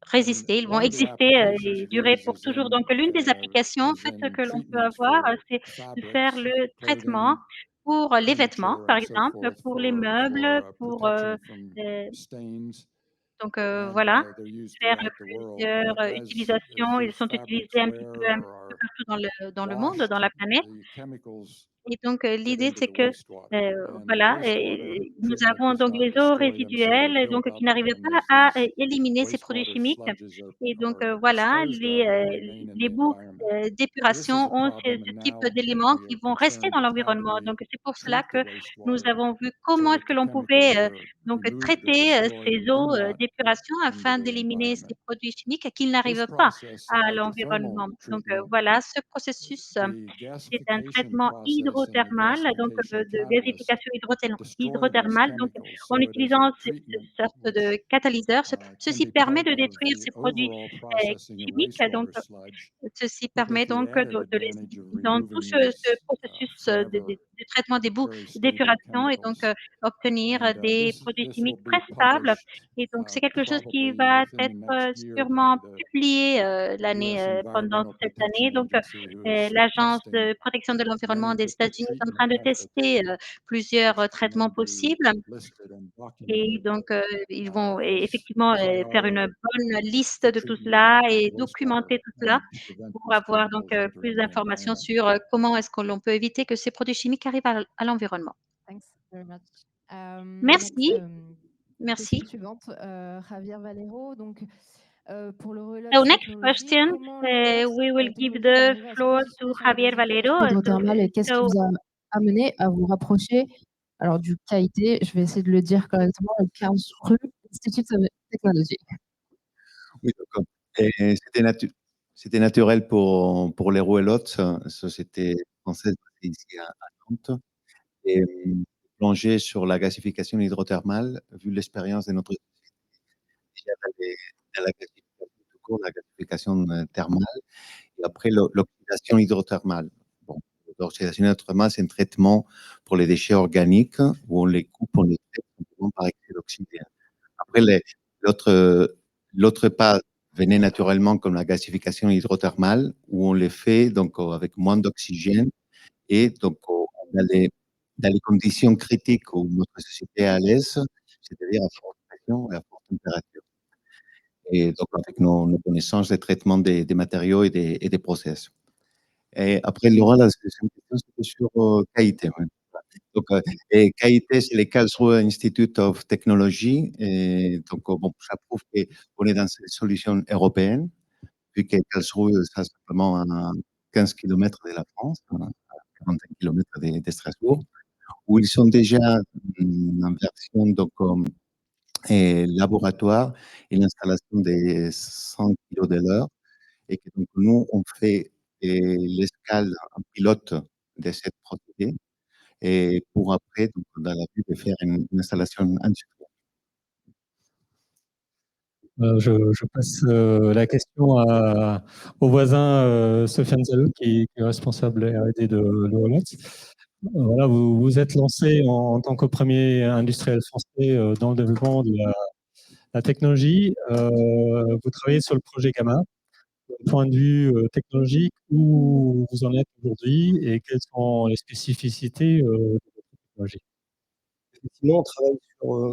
G: résister, ils vont
F: one of the
G: exister
F: applications
G: et
F: of
G: durer
F: these
G: pour
F: is
G: toujours. Donc, l'une des applications en
F: is
G: fait,
F: in
G: que l'on peut
F: treatment
G: avoir,
F: for
G: c'est de faire
F: fabrics,
G: le traitement
F: clothing,
G: pour les vêtements,
F: furniture,
G: par
F: and so
G: exemple,
F: forth
G: pour les meubles, pour
F: protection from
G: euh,
F: stains.
G: donc
F: And
G: voilà,
F: they're used
G: faire
F: throughout the world.
G: plusieurs
F: But as
G: utilisations. Ils
F: these
G: sont
F: fabrics
G: utilisés un petit
F: wear
G: peu
F: or are
G: partout dans le monde, dans
F: washed,
G: la planète.
F: the chemicals
G: Et donc,
F: get
G: l'idée,
F: into
G: c'est
F: the
G: que,
F: wastewater. And the
G: voilà,
F: wastewater
G: nous
F: treatment
G: avons
F: does
G: donc
F: not
G: les eaux
F: destroy them, so they
G: résiduelles,
F: build
G: donc
F: up.
G: qui n'arrivaient
F: And
G: pas
F: as
G: à
F: these
G: éliminer ces produits
F: wastewater
G: chimiques.
F: sludges
G: Et donc,
F: are
G: voilà,
F: disposed of, they remain in
G: les
F: the
G: boues
F: environment. This is
G: d'épuration
F: a
G: ont
F: problem,
G: ce
F: and
G: type
F: now
G: d'éléments
F: we
G: qui
F: are
G: vont rester
F: concerned
G: dans
F: with how do
G: l'environnement.
F: we
G: Donc, c'est pour cela
F: treat the
G: que nous
F: wastewater
G: avons vu
F: so
G: comment
F: that
G: est-ce que
F: the
G: l'on
F: chemicals
G: pouvait
F: are
G: donc
F: removed or
G: traiter
F: destroyed
G: ces
F: or do
G: eaux
F: not get
G: d'épuration
F: into
G: afin
F: the
G: d'éliminer ces
F: environment.
G: produits chimiques qu'ils
F: This
G: n'arrivent pas
F: process,
G: à
F: like the thermal
G: l'environnement. Donc,
F: treatment,
G: voilà, ce processus,
F: the
G: c'est un
F: gasification
G: traitement
F: process and the
G: hydrothermal, donc
F: gasification
G: de
F: catalyst
G: gazification
F: destroy these
G: hydrothermale. Donc,
F: chemicals.
G: en
F: So it is a
G: utilisant cette
F: treatment
G: sorte de
F: which
G: catalyseur,
F: can
G: ceci
F: be
G: permet
F: part
G: de
F: of
G: détruire
F: the
G: ces produits
F: overall processing of
G: chimiques. Donc,
F: wastewater sludge,
G: ceci
F: but
G: permet
F: with the
G: donc
F: added
G: de les
F: advantage of
G: dans tout
F: removing
G: ce
F: these
G: processus
F: forever
G: de traitement des boues
F: very stable
G: d'épuration et donc
F: chemicals.
G: obtenir
F: And
G: des produits
F: this will
G: chimiques
F: be
G: très stables.
F: published
G: Et donc, c'est quelque chose qui
F: probably
G: va
F: within the
G: être
F: next year
G: sûrement
F: by the
G: publié l'année
F: U.S.
G: pendant
F: Environmental
G: cette année.
F: Protection
G: Donc,
F: Agency, who is
G: l'Agence
F: testing
G: de protection de l'environnement
F: many
G: des
F: different
G: États-Unis est en
F: treatment
G: train de
F: methods,
G: tester plusieurs
F: which can
G: traitements
F: then be
G: possibles.
F: listed and
G: Et
F: documented
G: donc, ils vont effectivement
F: as
G: faire une
F: prior
G: bonne liste
F: to
G: de tout
F: treatment
G: cela
F: of
G: et
F: wastewater
G: documenter tout cela
F: and prevent
G: pour
F: these
G: avoir donc
F: chemicals entering
G: plus
F: the
G: d'informations
F: environment.
G: sur comment est-ce que l'on peut éviter que ces produits chimiques arrivent à l'environnement.
B: Thanks very much.
G: Merci.
B: Question
G: Merci.
B: suivante, Javier Valero. Donc, pour le Relots
G: So next
B: technologie,
G: question,
B: comment le
G: we will
B: Relots
G: give
B: technologie est
G: the
B: arrivé à se
G: floor to
B: positionner sur la
G: Javier
B: gasification
G: Valero.
B: hydrothermale et qu'est-ce qui
G: So
B: vous a amené à vous rapprocher alors du KIT, je vais essayer de le dire correctement, le Karlsruhe Institute of Technology.
H: Oui, d'accord. Et c'était naturel pour les Rouelotte, société française basée ici à Nantes, et plonger sur la gasification hydrothermale, vu l'expérience de notre société déjà dans la gasification tout court, la gasification thermale, et après l'oxydation hydrothermale. Bon, l'oxydation hydrothermale, c'est un traitement pour les déchets organiques où on les coupe, on les traite simplement par excès d'oxygène. Après, l'autre pas venait naturellement comme la gasification hydrothermale, où on les fait donc avec moins d'oxygène et donc dans les conditions critiques où notre société est à l'aise, c'est-à-dire à forte pression et à forte température. Et donc avec nos connaissances des traitements des matériaux et des process. Et après, Laura, la deuxième question, c'était sur KIT. Ouais. Donc, et KIT, c'est le Karlsruhe Institute of Technology. Et donc, bon, ça prouve qu'on est dans ces solutions européennes, vu que Karlsruhe, c'est simplement à 15 km de la France, à 45 km de Strasbourg, où ils sont déjà en version donc, laboratoire et l'installation des 100 kg de l'heure. Et que donc, nous, on fait l'escale en pilote de cette procédé et pour après, donc, dans la vue de faire une installation industrielle.
A: Je passe la question au voisin Sofiane Zalou, qui est responsable R&D de Relots. Voilà, vous vous êtes lancé en tant que premier industriel français dans le développement de la technologie. Vous travaillez sur le projet Gamma. Du point de vue technologique, où vous en êtes aujourd'hui et quelles sont les spécificités de votre technologie?
I: Effectivement, on travaille sur le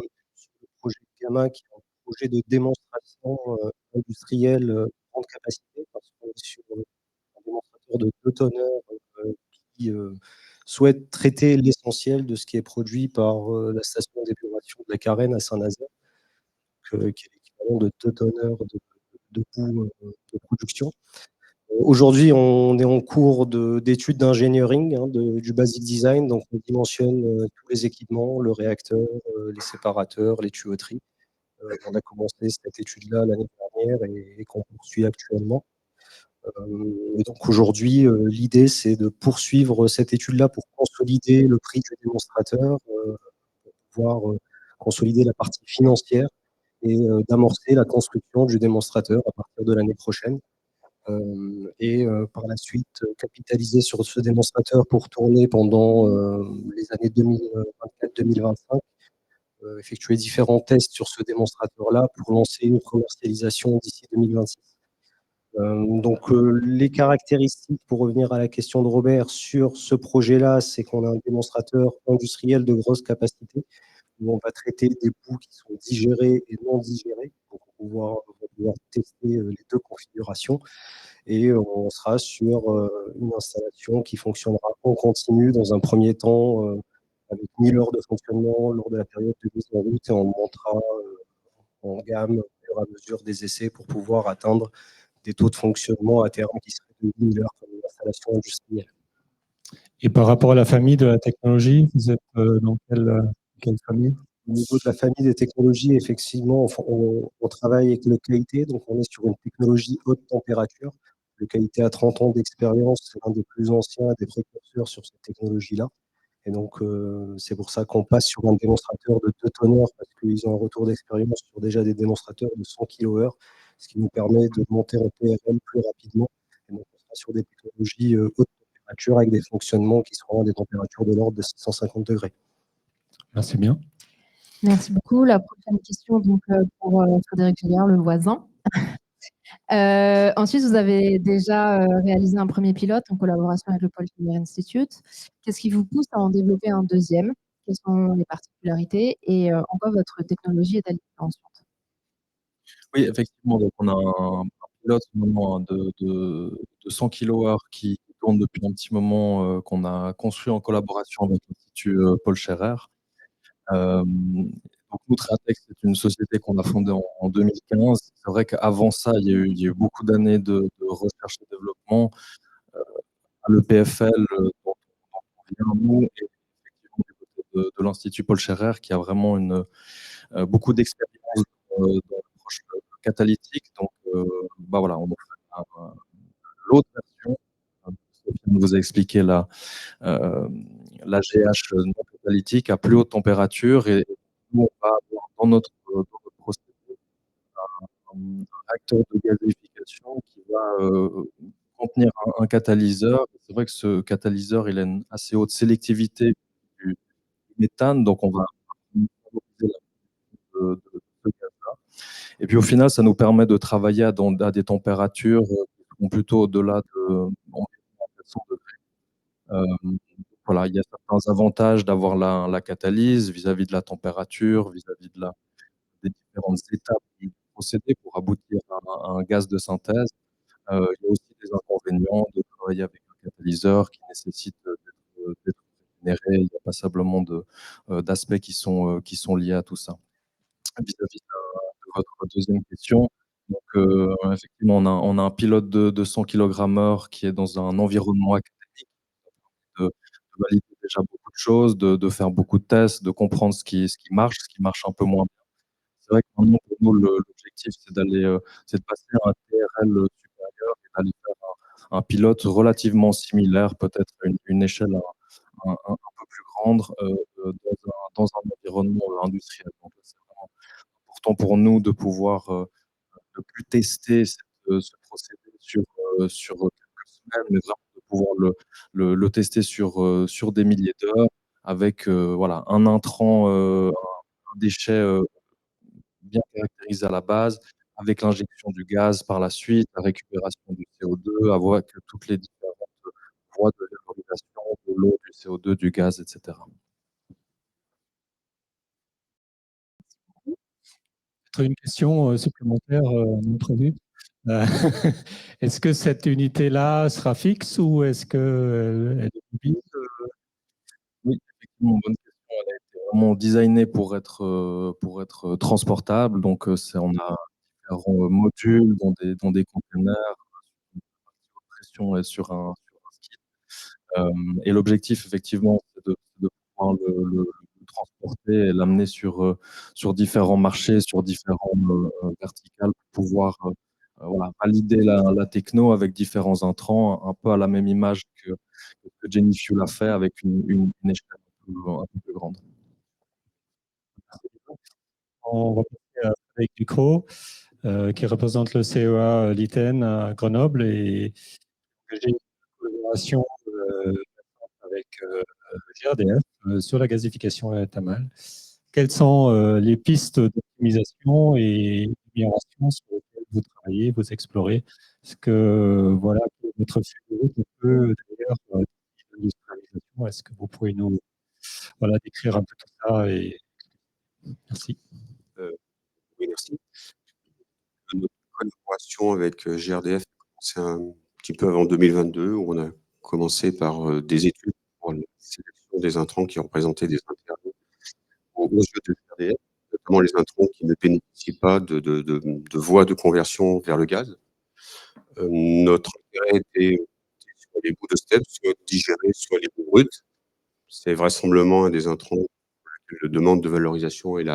I: projet Gamma, qui est un projet de démonstration industrielle grande capacité, parce qu'on est sur un démonstrateur de 2 tonneurs qui souhaite traiter l'essentiel de ce qui est produit par la station d'épuration de la Carène à Saint-Nazaire, qui est l'équivalent de 2 tonneurs de boue de production. Aujourd'hui, on est en cours d'études d'engineering, hein, du basic design. Donc, on dimensionne tous les équipements, le réacteur, les séparateurs, les tuyauteries. On a commencé cette étude-là l'année dernière et qu'on poursuit actuellement. Et donc, aujourd'hui, l'idée, c'est de poursuivre cette étude-là pour consolider le prix du démonstrateur, pour pouvoir consolider la partie financière et d'amorcer la construction du démonstrateur à partir de l'année prochaine. Et par la suite, capitaliser sur ce démonstrateur pour tourner pendant les années 2024-2025, effectuer différents tests sur ce démonstrateur-là pour lancer une commercialisation d'ici 2026. Donc, les caractéristiques, pour revenir à la question de Robert, sur ce projet-là, c'est qu'on a un démonstrateur industriel de grosse capacité, où on va traiter des bouts qui sont digérés et non digérés pour pouvoir tester les 2 configurations. Et on sera sur une installation qui fonctionnera en continu dans un premier temps, avec 1000 heures de fonctionnement lors de la période de mise en route, et on montera en gamme au fur et à mesure des essais pour pouvoir atteindre des taux de fonctionnement à terme qui seraient de 1000 heures comme une installation industrielle.
A: Et par rapport à la famille de la technologie, vous êtes dans quelle famille?
I: Au niveau de la famille des technologies, effectivement, on travaille avec le qualité, donc on est sur une technologie haute température. Le qualité a 30 ans d'expérience, c'est l'un des plus anciens, des précurseurs sur cette technologie-là. Et donc, c'est pour ça qu'on passe sur un démonstrateur de 2 tonneurs, parce qu'ils ont un retour d'expérience sur déjà des démonstrateurs de 100 kHz, ce qui nous permet de monter en PRL plus rapidement. Et donc, on sera sur des technologies haute température avec des fonctionnements qui seront à des températures de l'ordre de 650 degrés.
A: Merci bien.
B: Merci beaucoup. La prochaine question, donc, pour Frédéric Gilliard, le voisin. Ensuite, vous avez déjà réalisé un premier pilote en collaboration avec le Paul Scherrer Institute. Qu'est-ce qui vous pousse à en développer un deuxième? Quelles sont les particularités et en quoi votre technologie est-elle différenciante?
J: Oui, effectivement, donc on a un pilote maintenant de 100 kWh qui tourne depuis un petit moment, qu'on a construit en collaboration avec l'Institut Paul Scherrer. Donc nous, Triatex, c'est une société qu'on a fondée en 2015. C'est vrai qu'avant ça, il y a eu beaucoup d'années de recherche et développement à l'EPFL, dont on vient nous, et effectivement du côté de l'Institut Paul Scherrer, qui a vraiment beaucoup d'expérience dans l'approche catalytique. Donc, voilà, on a fait l'autre version. Sofiane vous a expliqué la GH non catalytique à plus haute température, et nous, on va avoir dans notre procédé un réacteur de gazéification qui va contenir un catalyseur. C'est vrai que ce catalyseur, il a une assez haute sélectivité du méthane, donc on va favoriser la de ce gaz-là. Et puis au final, ça nous permet de travailler à des températures qui seront plutôt au-delà de environ 400 degrés. Voilà, il y a certains avantages d'avoir la catalyse vis-à-vis de la température, vis-à-vis des différentes étapes du procédé pour aboutir à un gaz de synthèse. Il y a aussi des inconvénients de travailler avec un catalyseur qui nécessite d'être régénéré. Il y a passablement d'aspects qui sont liés à tout ça. Vis-à-vis de votre deuxième question, donc effectivement, on a un pilote de 100 kg/h qui est dans un environnement académique, de valider déjà beaucoup de choses, de faire beaucoup de tests, de comprendre ce qui marche un peu moins bien. C'est vrai que maintenant, pour nous, l'objectif, c'est de passer à un TRL supérieur et d'aller faire un pilote relativement similaire, peut-être à une échelle un peu plus grande, dans un environnement industriel. Donc c'est vraiment important pour nous de pouvoir ne plus tester ce procédé sur quelques semaines, mais vraiment de pouvoir le tester sur des milliers d'heures avec voilà, un intrant, un déchet bien caractérisé à la base, avec l'injection du gaz par la suite, la récupération du CO2, avec toutes les différentes voies de valorisation de l'eau, du CO2, du gaz, etc.
A: Une question supplémentaire non prévue. Euh, Est-ce que cette unité-là sera fixe ou est-ce qu'elle est mobile?
J: Oui, effectivement, bonne question. Elle a été vraiment designée pour être transportable. Donc, on a différents modules dans des containers, une partie haute pression et sur un skid. Et l'objectif, effectivement, c'est de pouvoir le transporter et l'amener sur différents marchés, sur différentes verticales pour pouvoir voilà, valider la techno avec différents intrants, un peu à la même image que Jenny Fuel a fait avec une échelle un peu plus grande.
A: On va passer à Frédéric Ducrot, qui représente le CEA Liten à Grenoble et j'ai une collaboration avec GRDF sur la gasification à Tamal. Quelles sont les pistes d'optimisation et d'amélioration sur lesquelles vous travaillez, vous explorez? Est-ce que voilà, votre feuille de route un peu d'ailleurs d'industrialisation, est-ce que vous pouvez nous voilà, décrire un peu tout ça et merci.
K: Oui, merci. Notre collaboration avec GRDF a commencé un petit peu avant 2022, où on a commencé par des études pour la sélection des intrants qui représentaient des intérêts aux yeux de GRDF, notamment les intrants qui ne bénéficient pas de voies de conversion vers le gaz. Notre intérêt était sur les bouts de steppe, soit digérés, soit les bouts bruts. C'est vraisemblablement un des intrants pour lequel la demande de valorisation est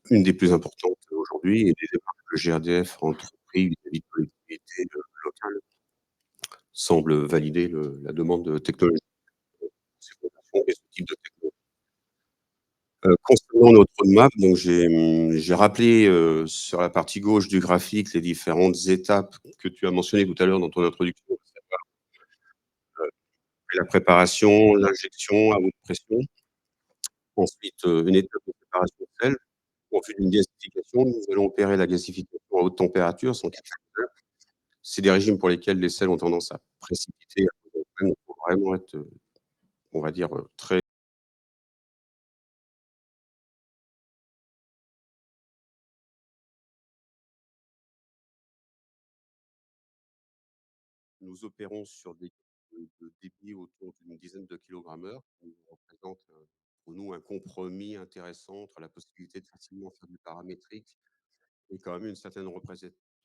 K: une des plus importantes aujourd'hui, et les démarches que GRDF a entrepris vis-à-vis de collectivités locales semblent valider la demande technologique et ce type de technologie. Concernant notre roadmap, donc j'ai rappelé sur la partie gauche du graphique les différentes étapes que tu as mentionnées tout à l'heure dans ton introduction, à savoir la préparation, l'injection à haute pression. Ensuite, une étape de préparation de sel. En vue d'une gasification, nous allons opérer la gasification à haute température, 180°. C'est des régimes pour lesquels les sels ont tendance à précipiter. Il faut vraiment être, on va dire, très nous opérons sur des de débit autour d'une dizaine de kg/h, qui représente, pour nous un compromis intéressant entre la possibilité de facilement faire du paramétrique et quand même une certaine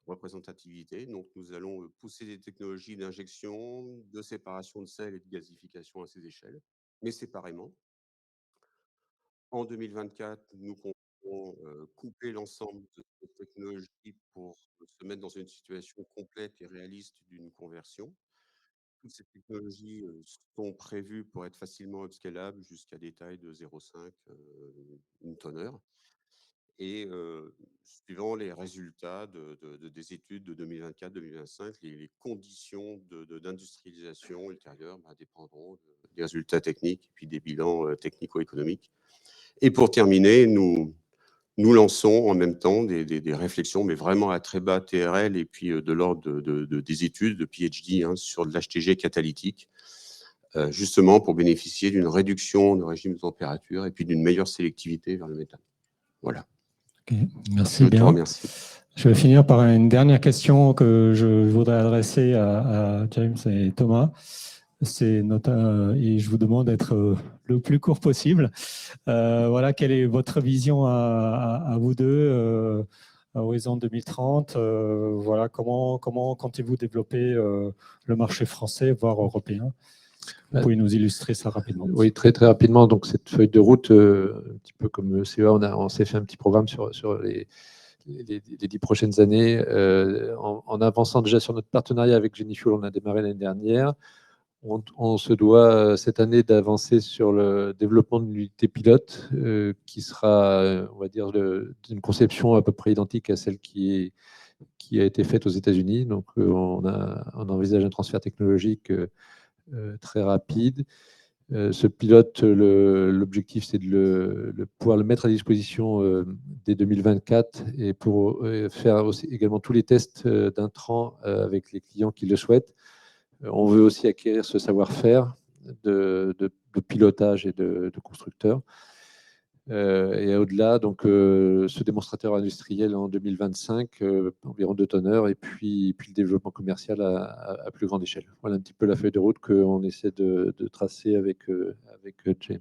K: représentativité. Donc nous allons, pousser des technologies d'injection, de séparation de sel et de gasification à ces échelles, mais séparément. En 2024, nous comptons, couper l'ensemble de ces technologies pour se mettre dans une situation complète et réaliste d'une conversion. Toutes ces technologies, sont prévues pour être facilement upscalables jusqu'à des tailles de 0,5 une tonneur. Et suivant les résultats des études de 2024-2025, les conditions d'industrialisation ultérieure dépendront des résultats techniques et puis des bilans technico-économiques. Et pour terminer, nous lançons en même temps des réflexions, mais vraiment à très bas TRL et puis de l'ordre des études de PhD sur de l'HTG catalytique, justement pour bénéficier d'une réduction de régime de température et puis d'une meilleure sélectivité vers le méthane. Voilà.
A: Okay, merci
K: je
A: bien.
K: te remercie.
A: Je vais finir par une dernière question que je voudrais adresser à James et Thomas. Et je vous demande d'être le plus court possible. Voilà, quelle est votre vision à vous deux à horizon 2030 voilà, comment comptez-vous développer le marché français, voire européen? Vous pouvez nous illustrer ça rapidement.
E: Oui, très très rapidement. Donc cette feuille de route, un petit peu comme le CEA, on s'est fait un petit programme sur les 10 prochaines années. En avançant déjà sur notre partenariat avec Jenny Fuel, on a démarré l'année dernière. On se doit cette année d'avancer sur le développement d'une unité pilote qui sera, on va dire, d'une conception à peu près identique à celle qui a été faite aux États-Unis. Donc on envisage un transfert technologique très rapide. Ce pilote, l'objectif, c'est de pouvoir le mettre à disposition dès 2024 et pour faire aussi également tous les tests d'intrants avec les clients qui le souhaitent. On veut aussi acquérir ce savoir-faire de pilotage et de constructeur. Et au-delà, donc, ce démonstrateur industriel en 2025, environ 2 tonneurs, et puis le développement commercial à plus grande échelle. Voilà un petit peu la feuille de route qu'on essaie de tracer avec James.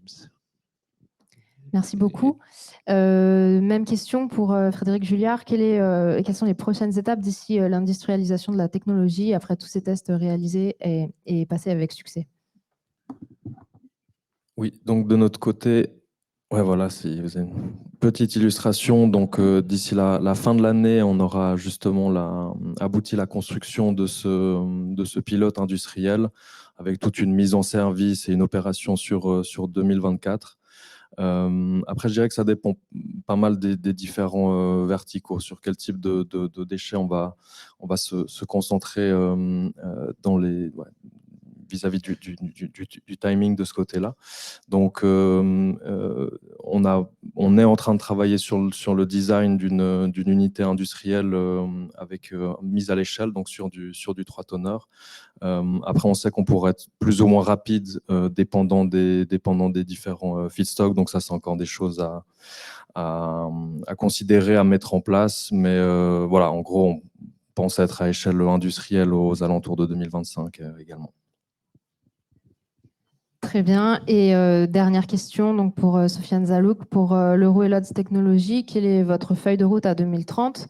B: Merci beaucoup. Même question pour Frédéric Julliard. Quelles sont les prochaines étapes d'ici l'industrialisation de la technologie après tous ces tests réalisés et passés avec succès?
J: Oui, donc de notre côté, ouais, voilà, si vous avez une petite illustration. Donc, d'ici la fin de l'année, on aura justement abouti la construction de ce pilote industriel avec toute une mise en service et une opération sur 2024. Après, je dirais que ça dépend pas mal des différents verticaux, sur quel type de déchets on va se concentrer vis-à-vis du timing de ce côté-là. Donc, on est en train de travailler sur le design d'une unité industrielle avec mise à l'échelle, donc sur du 3 tonneurs. Après, on sait qu'on pourrait être plus ou moins rapide dépendant des différents feedstocks. Donc ça, c'est encore des choses à considérer, à mettre en place. Mais voilà, en gros, on pense être à échelle industrielle aux alentours de 2025 également.
B: Très bien. Et dernière question donc pour Sofiane Zalouk. Pour l'Euroelods Technologies, quelle est votre feuille de route à 2030?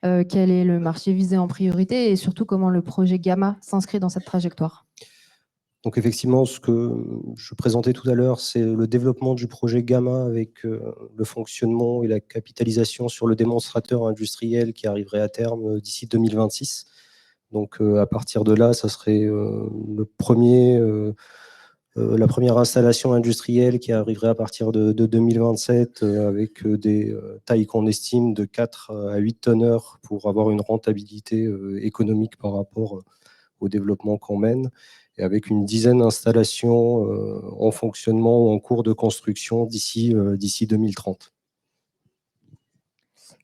B: Quel est le marché visé en priorité et surtout comment le projet Gamma s'inscrit dans cette trajectoire?
I: Donc effectivement, ce que je présentais tout à l'heure, c'est le développement du projet Gamma avec le fonctionnement et la capitalisation sur le démonstrateur industriel qui arriverait à terme d'ici 2026. Donc à partir de là, ça serait la première installation industrielle qui arriverait à partir de 2027 avec des tailles qu'on estime de 4 à 8 tonneurs pour avoir une rentabilité économique par rapport au développement qu'on mène, et avec une dizaine d'installations en fonctionnement ou en cours de construction d'ici 2030.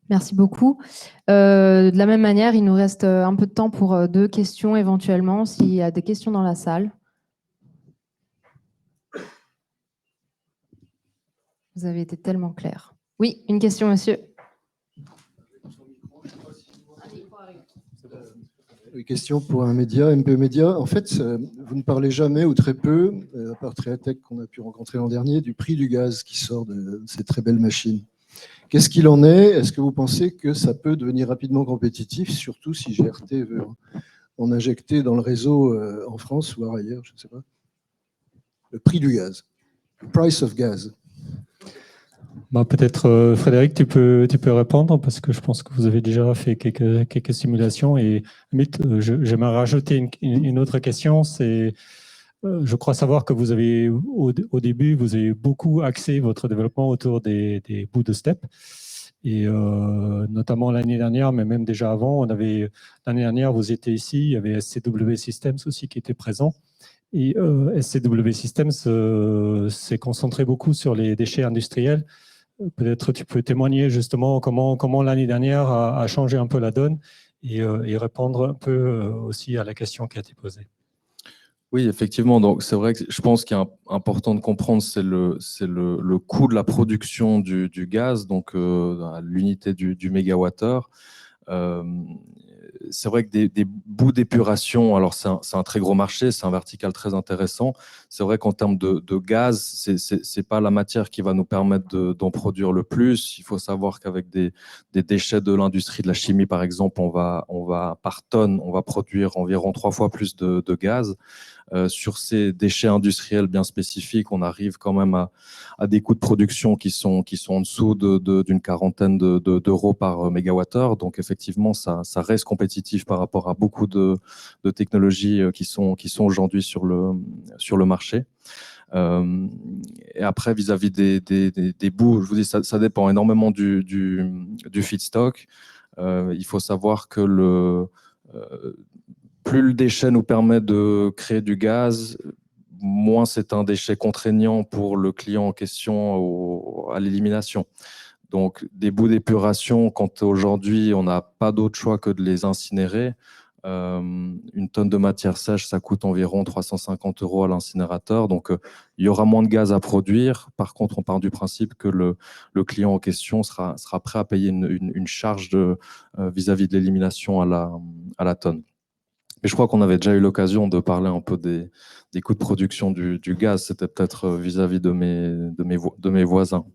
B: Merci beaucoup. De la même manière, il nous reste un peu de temps pour 2 questions éventuellement, s'il y a des questions dans la salle. Vous avez été tellement clair. Oui, une question, monsieur.
L: Une question pour un média, MP Média. En fait, vous ne parlez jamais ou très peu, à part Triatech qu'on a pu rencontrer l'an dernier, du prix du gaz qui sort de ces très belles machines. Qu'est-ce qu'il en est? Est-ce que vous pensez que ça peut devenir rapidement compétitif, surtout si GRT veut en injecter dans le réseau en France ou ailleurs, je ne sais pas? Le prix du gaz, le price of gas.
A: Peut-être Frédéric, tu peux répondre parce que je pense que vous avez déjà fait quelques simulations et j'aimerais rajouter une autre question. C'est, je crois savoir que vous avez au début, vous avez beaucoup axé votre développement autour des bouts de step et notamment l'année dernière, mais même déjà avant, l'année dernière, vous étiez ici, il y avait SCW Systems aussi qui était présent. Et SCW Systems s'est concentré beaucoup sur les déchets industriels. Peut-être tu peux témoigner justement comment l'année dernière a changé un peu la donne et répondre un peu aussi à la question qui a été posée.
J: Oui, effectivement. Donc, c'est vrai que je pense qu'il est important de comprendre, c'est le coût de la production du gaz, donc à l'unité du mégawattheure. C'est vrai que des bouts d'épuration, alors c'est un très gros marché, c'est un vertical très intéressant. C'est vrai qu'en termes de gaz, c'est pas la matière qui va nous permettre d'en produire le plus. Il faut savoir qu'avec des déchets de l'industrie de la chimie, par exemple, on va par tonne, on va produire environ 3 fois plus de gaz. Sur ces déchets industriels bien spécifiques, on arrive quand même à des coûts de production qui sont en dessous d'une quarantaine d'euros par mégawattheure. Donc effectivement, ça reste compétitif par rapport à beaucoup de technologies qui sont aujourd'hui sur le marché. Et après, vis-à-vis des bouts, je vous dis, ça dépend énormément du feedstock. Il faut savoir que plus le déchet nous permet de créer du gaz, moins c'est un déchet contraignant pour le client en question à l'élimination. Donc, des bouts d'épuration, quand aujourd'hui, on n'a pas d'autre choix que de les incinérer, une tonne de matière sèche, ça coûte environ 350 € à l'incinérateur. Donc, il y aura moins de gaz à produire. Par contre, on part du principe que le client en question sera prêt à payer une charge vis-à-vis de l'élimination à la tonne. Mais je crois qu'on avait déjà eu l'occasion de parler un peu des coûts de production du gaz. C'était peut-être vis-à-vis de mes voisins.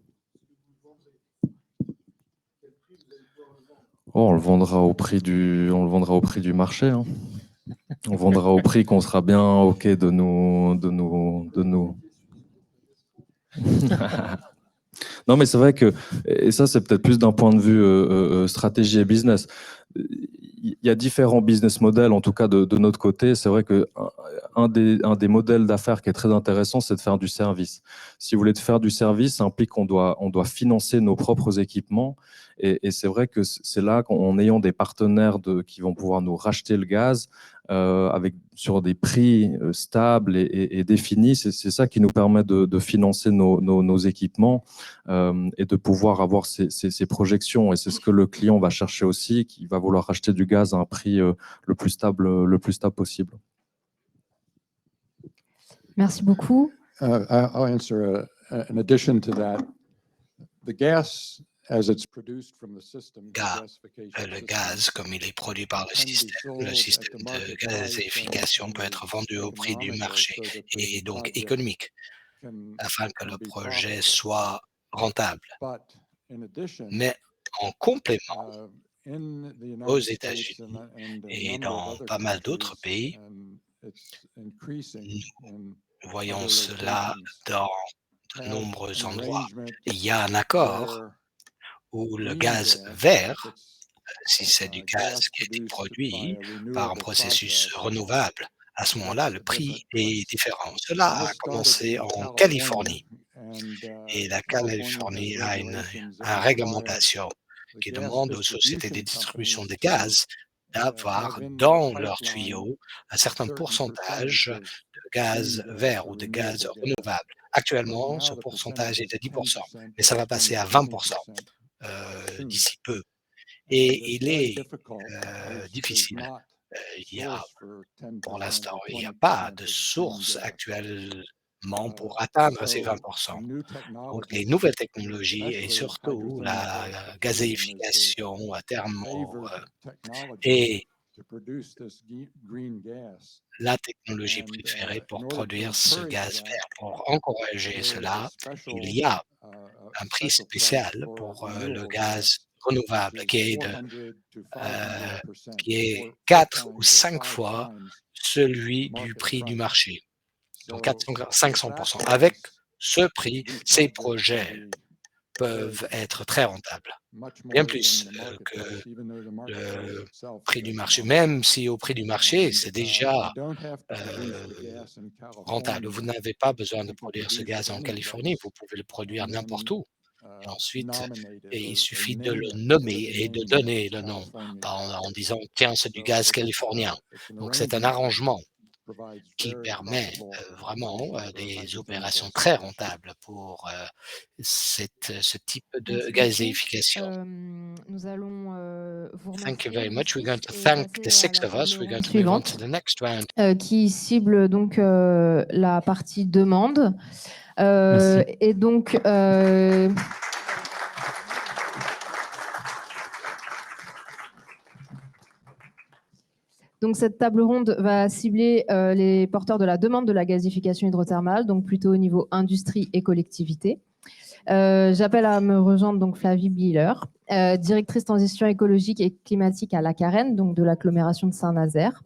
J: Oh, on le vendra au prix du marché. Hein. On vendra au prix qu'on sera bien OK de nous. Non, mais c'est vrai que, et ça, c'est peut-être plus d'un point de vue stratégie et business. Il y a différents business models, en tout cas de notre côté. C'est vrai que un des modèles d'affaires qui est très intéressant, c'est de faire du service. Si vous voulez faire du service, ça implique qu'on doit financer nos propres équipements. Et c'est vrai que c'est là qu'en ayant des partenaires qui vont pouvoir nous racheter le gaz sur des prix stables et définis, c'est ça qui nous permet de financer nos équipements et de pouvoir avoir ces projections. Et c'est ce que le client va chercher aussi, qui va vouloir racheter du gaz à un prix le plus stable possible.
B: Merci beaucoup.
F: I'll answer in addition to that. The gas, as it's produced from the system,
M: le gaz, comme il est produit par le système de gazéification peut être vendu au prix du marché et donc économique, afin que le projet soit rentable. Mais en complément, aux États-Unis et dans pas mal d'autres pays, nous voyons cela dans de nombreux endroits. Il y a un accord où le gaz vert, si c'est du gaz qui a été produit par un processus renouvelable, à ce moment-là, le prix est différent. Cela a commencé en Californie. Et la Californie a une réglementation qui demande aux sociétés de distribution de gaz d'avoir dans leurs tuyaux un certain pourcentage de gaz vert ou de gaz renouvelable. Actuellement, ce pourcentage est de 10%, mais ça va passer à 20% d'ici peu. Et il est difficile. Pour l'instant, il n'y a pas de source actuellement pour atteindre ces 20%. Donc, les nouvelles technologies et surtout la gazéification à terme est la technologie préférée pour produire ce gaz vert. Pour encourager cela, il y a un prix spécial pour le gaz renouvelable qui est 4 ou 5 fois celui du prix du marché. Donc 500%. Avec ce prix, ces projets peuvent être très rentables, bien plus que le prix du marché. Même si au prix du marché, c'est déjà rentable. Vous n'avez pas besoin de produire ce gaz en Californie, vous pouvez le produire n'importe où. Et ensuite, il suffit de le nommer et de donner le nom en disant « tiens, c'est du gaz californien ». Donc, c'est un arrangement qui permet vraiment des opérations très rentables pour ce type de gazéification.
B: Nous allons vous remercier.
M: Thank you very much. We're going to thank the six of us. We're going to move on to the next round.
B: Qui cible donc la partie demande. Et donc, cette table ronde va cibler les porteurs de la demande de la gazéification hydrothermale, donc plutôt au niveau industrie et collectivité. J'appelle à me rejoindre donc Flavie Biller, directrice transition écologique et climatique à la Carène, donc de l'agglomération de Saint-Nazaire.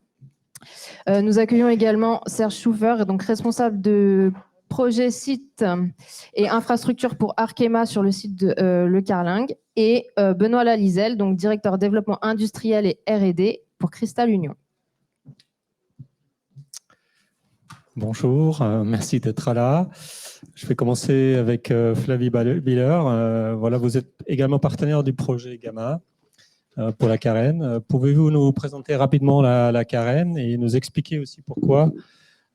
B: Nous accueillons également Serge Schuffer, donc responsable de projet site et infrastructure pour Arkema sur le site de Le Carling, et Benoît Lalizel, donc directeur développement industriel et R&D pour Cristal Union.
A: Bonjour, merci d'être là. Je vais commencer avec Flavie Biller. Voilà, vous êtes également partenaire du projet Gamma. pour la Carène. Pouvez-vous nous présenter rapidement la Carène et nous expliquer aussi pourquoi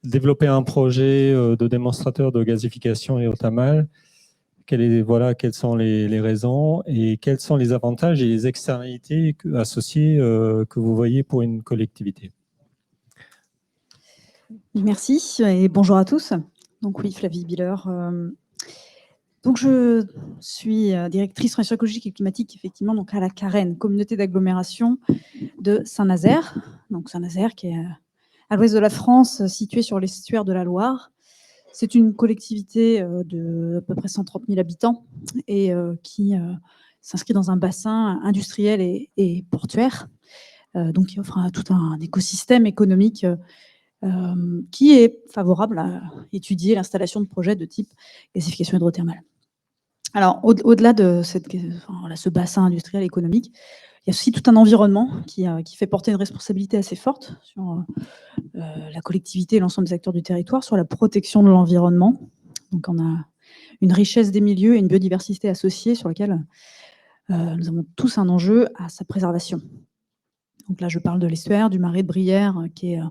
A: développer un projet de démonstrateur de gazification hydrothermale? Quelles sont les raisons et quels sont les avantages et les externalités associées que vous voyez pour une collectivité?
N: Merci et bonjour à tous. Donc oui, Flavie Biller. Donc je suis directrice transition écologique et climatique, effectivement, donc à la Carène, communauté d'agglomération de Saint-Nazaire. Donc Saint-Nazaire qui est à l'ouest de la France, située sur l'estuaire de la Loire. C'est une collectivité de à peu près 130 000 habitants et qui s'inscrit dans un bassin industriel et portuaire, donc qui offre tout un écosystème économique qui est favorable à étudier l'installation de projets de type gasification hydrothermale. Alors, au-delà de ce bassin industriel économique, il y a aussi tout un environnement qui fait porter une responsabilité assez forte sur la collectivité et l'ensemble des acteurs du territoire, sur la protection de l'environnement. Donc, on a une richesse des milieux et une biodiversité associée sur laquelle nous avons tous un enjeu à sa préservation. Donc là, je parle de l'estuaire, du marais de Brière, qui est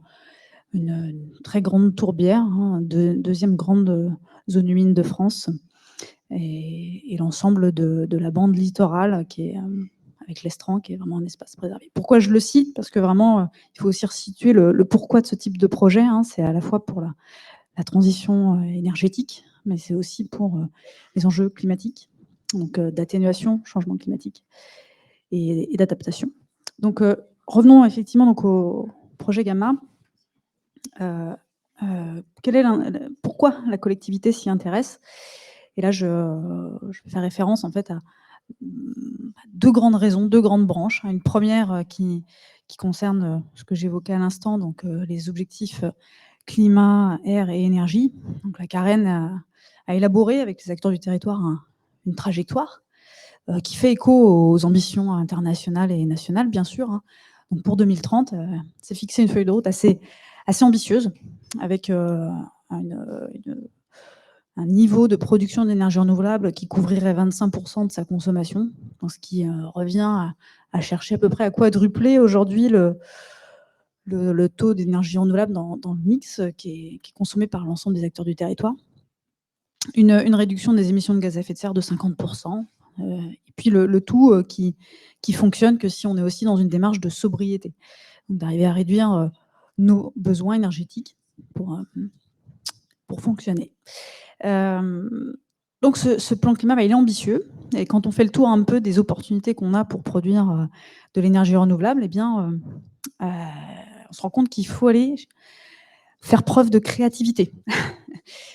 N: une très grande tourbière, deuxième grande zone humide de France, et l'ensemble de la bande littorale qui est avec l'Estran, qui est vraiment un espace préservé. Pourquoi je le cite? Parce que vraiment, il faut aussi resituer le pourquoi de ce type de projet. C'est à la fois pour la transition énergétique, mais c'est aussi pour les enjeux climatiques, donc d'atténuation, changement climatique et d'adaptation. Donc revenons effectivement donc au projet Gamma. Pourquoi la collectivité s'y intéresse? Et là, je vais faire référence en fait à deux grandes raisons, deux grandes branches. Une première qui concerne ce que j'évoquais à l'instant, donc les objectifs climat, air et énergie. Donc la Carène a élaboré avec les acteurs du territoire une trajectoire qui fait écho aux ambitions internationales et nationales, bien sûr. Donc pour 2030, c'est fixé une feuille de route assez ambitieuse, avec un niveau de production d'énergie renouvelable qui couvrirait 25% de sa consommation, donc ce qui revient à chercher à peu près à quadrupler aujourd'hui le taux d'énergie renouvelable dans le mix qui est consommé par l'ensemble des acteurs du territoire. Une réduction des émissions de gaz à effet de serre de 50%, et puis le tout qui fonctionne que si on est aussi dans une démarche de sobriété, donc d'arriver à réduire nos besoins énergétiques pour fonctionner. Donc ce plan climat, il est ambitieux, et quand on fait le tour un peu des opportunités qu'on a pour produire de l'énergie renouvelable, eh bien, on se rend compte qu'il faut aller faire preuve de créativité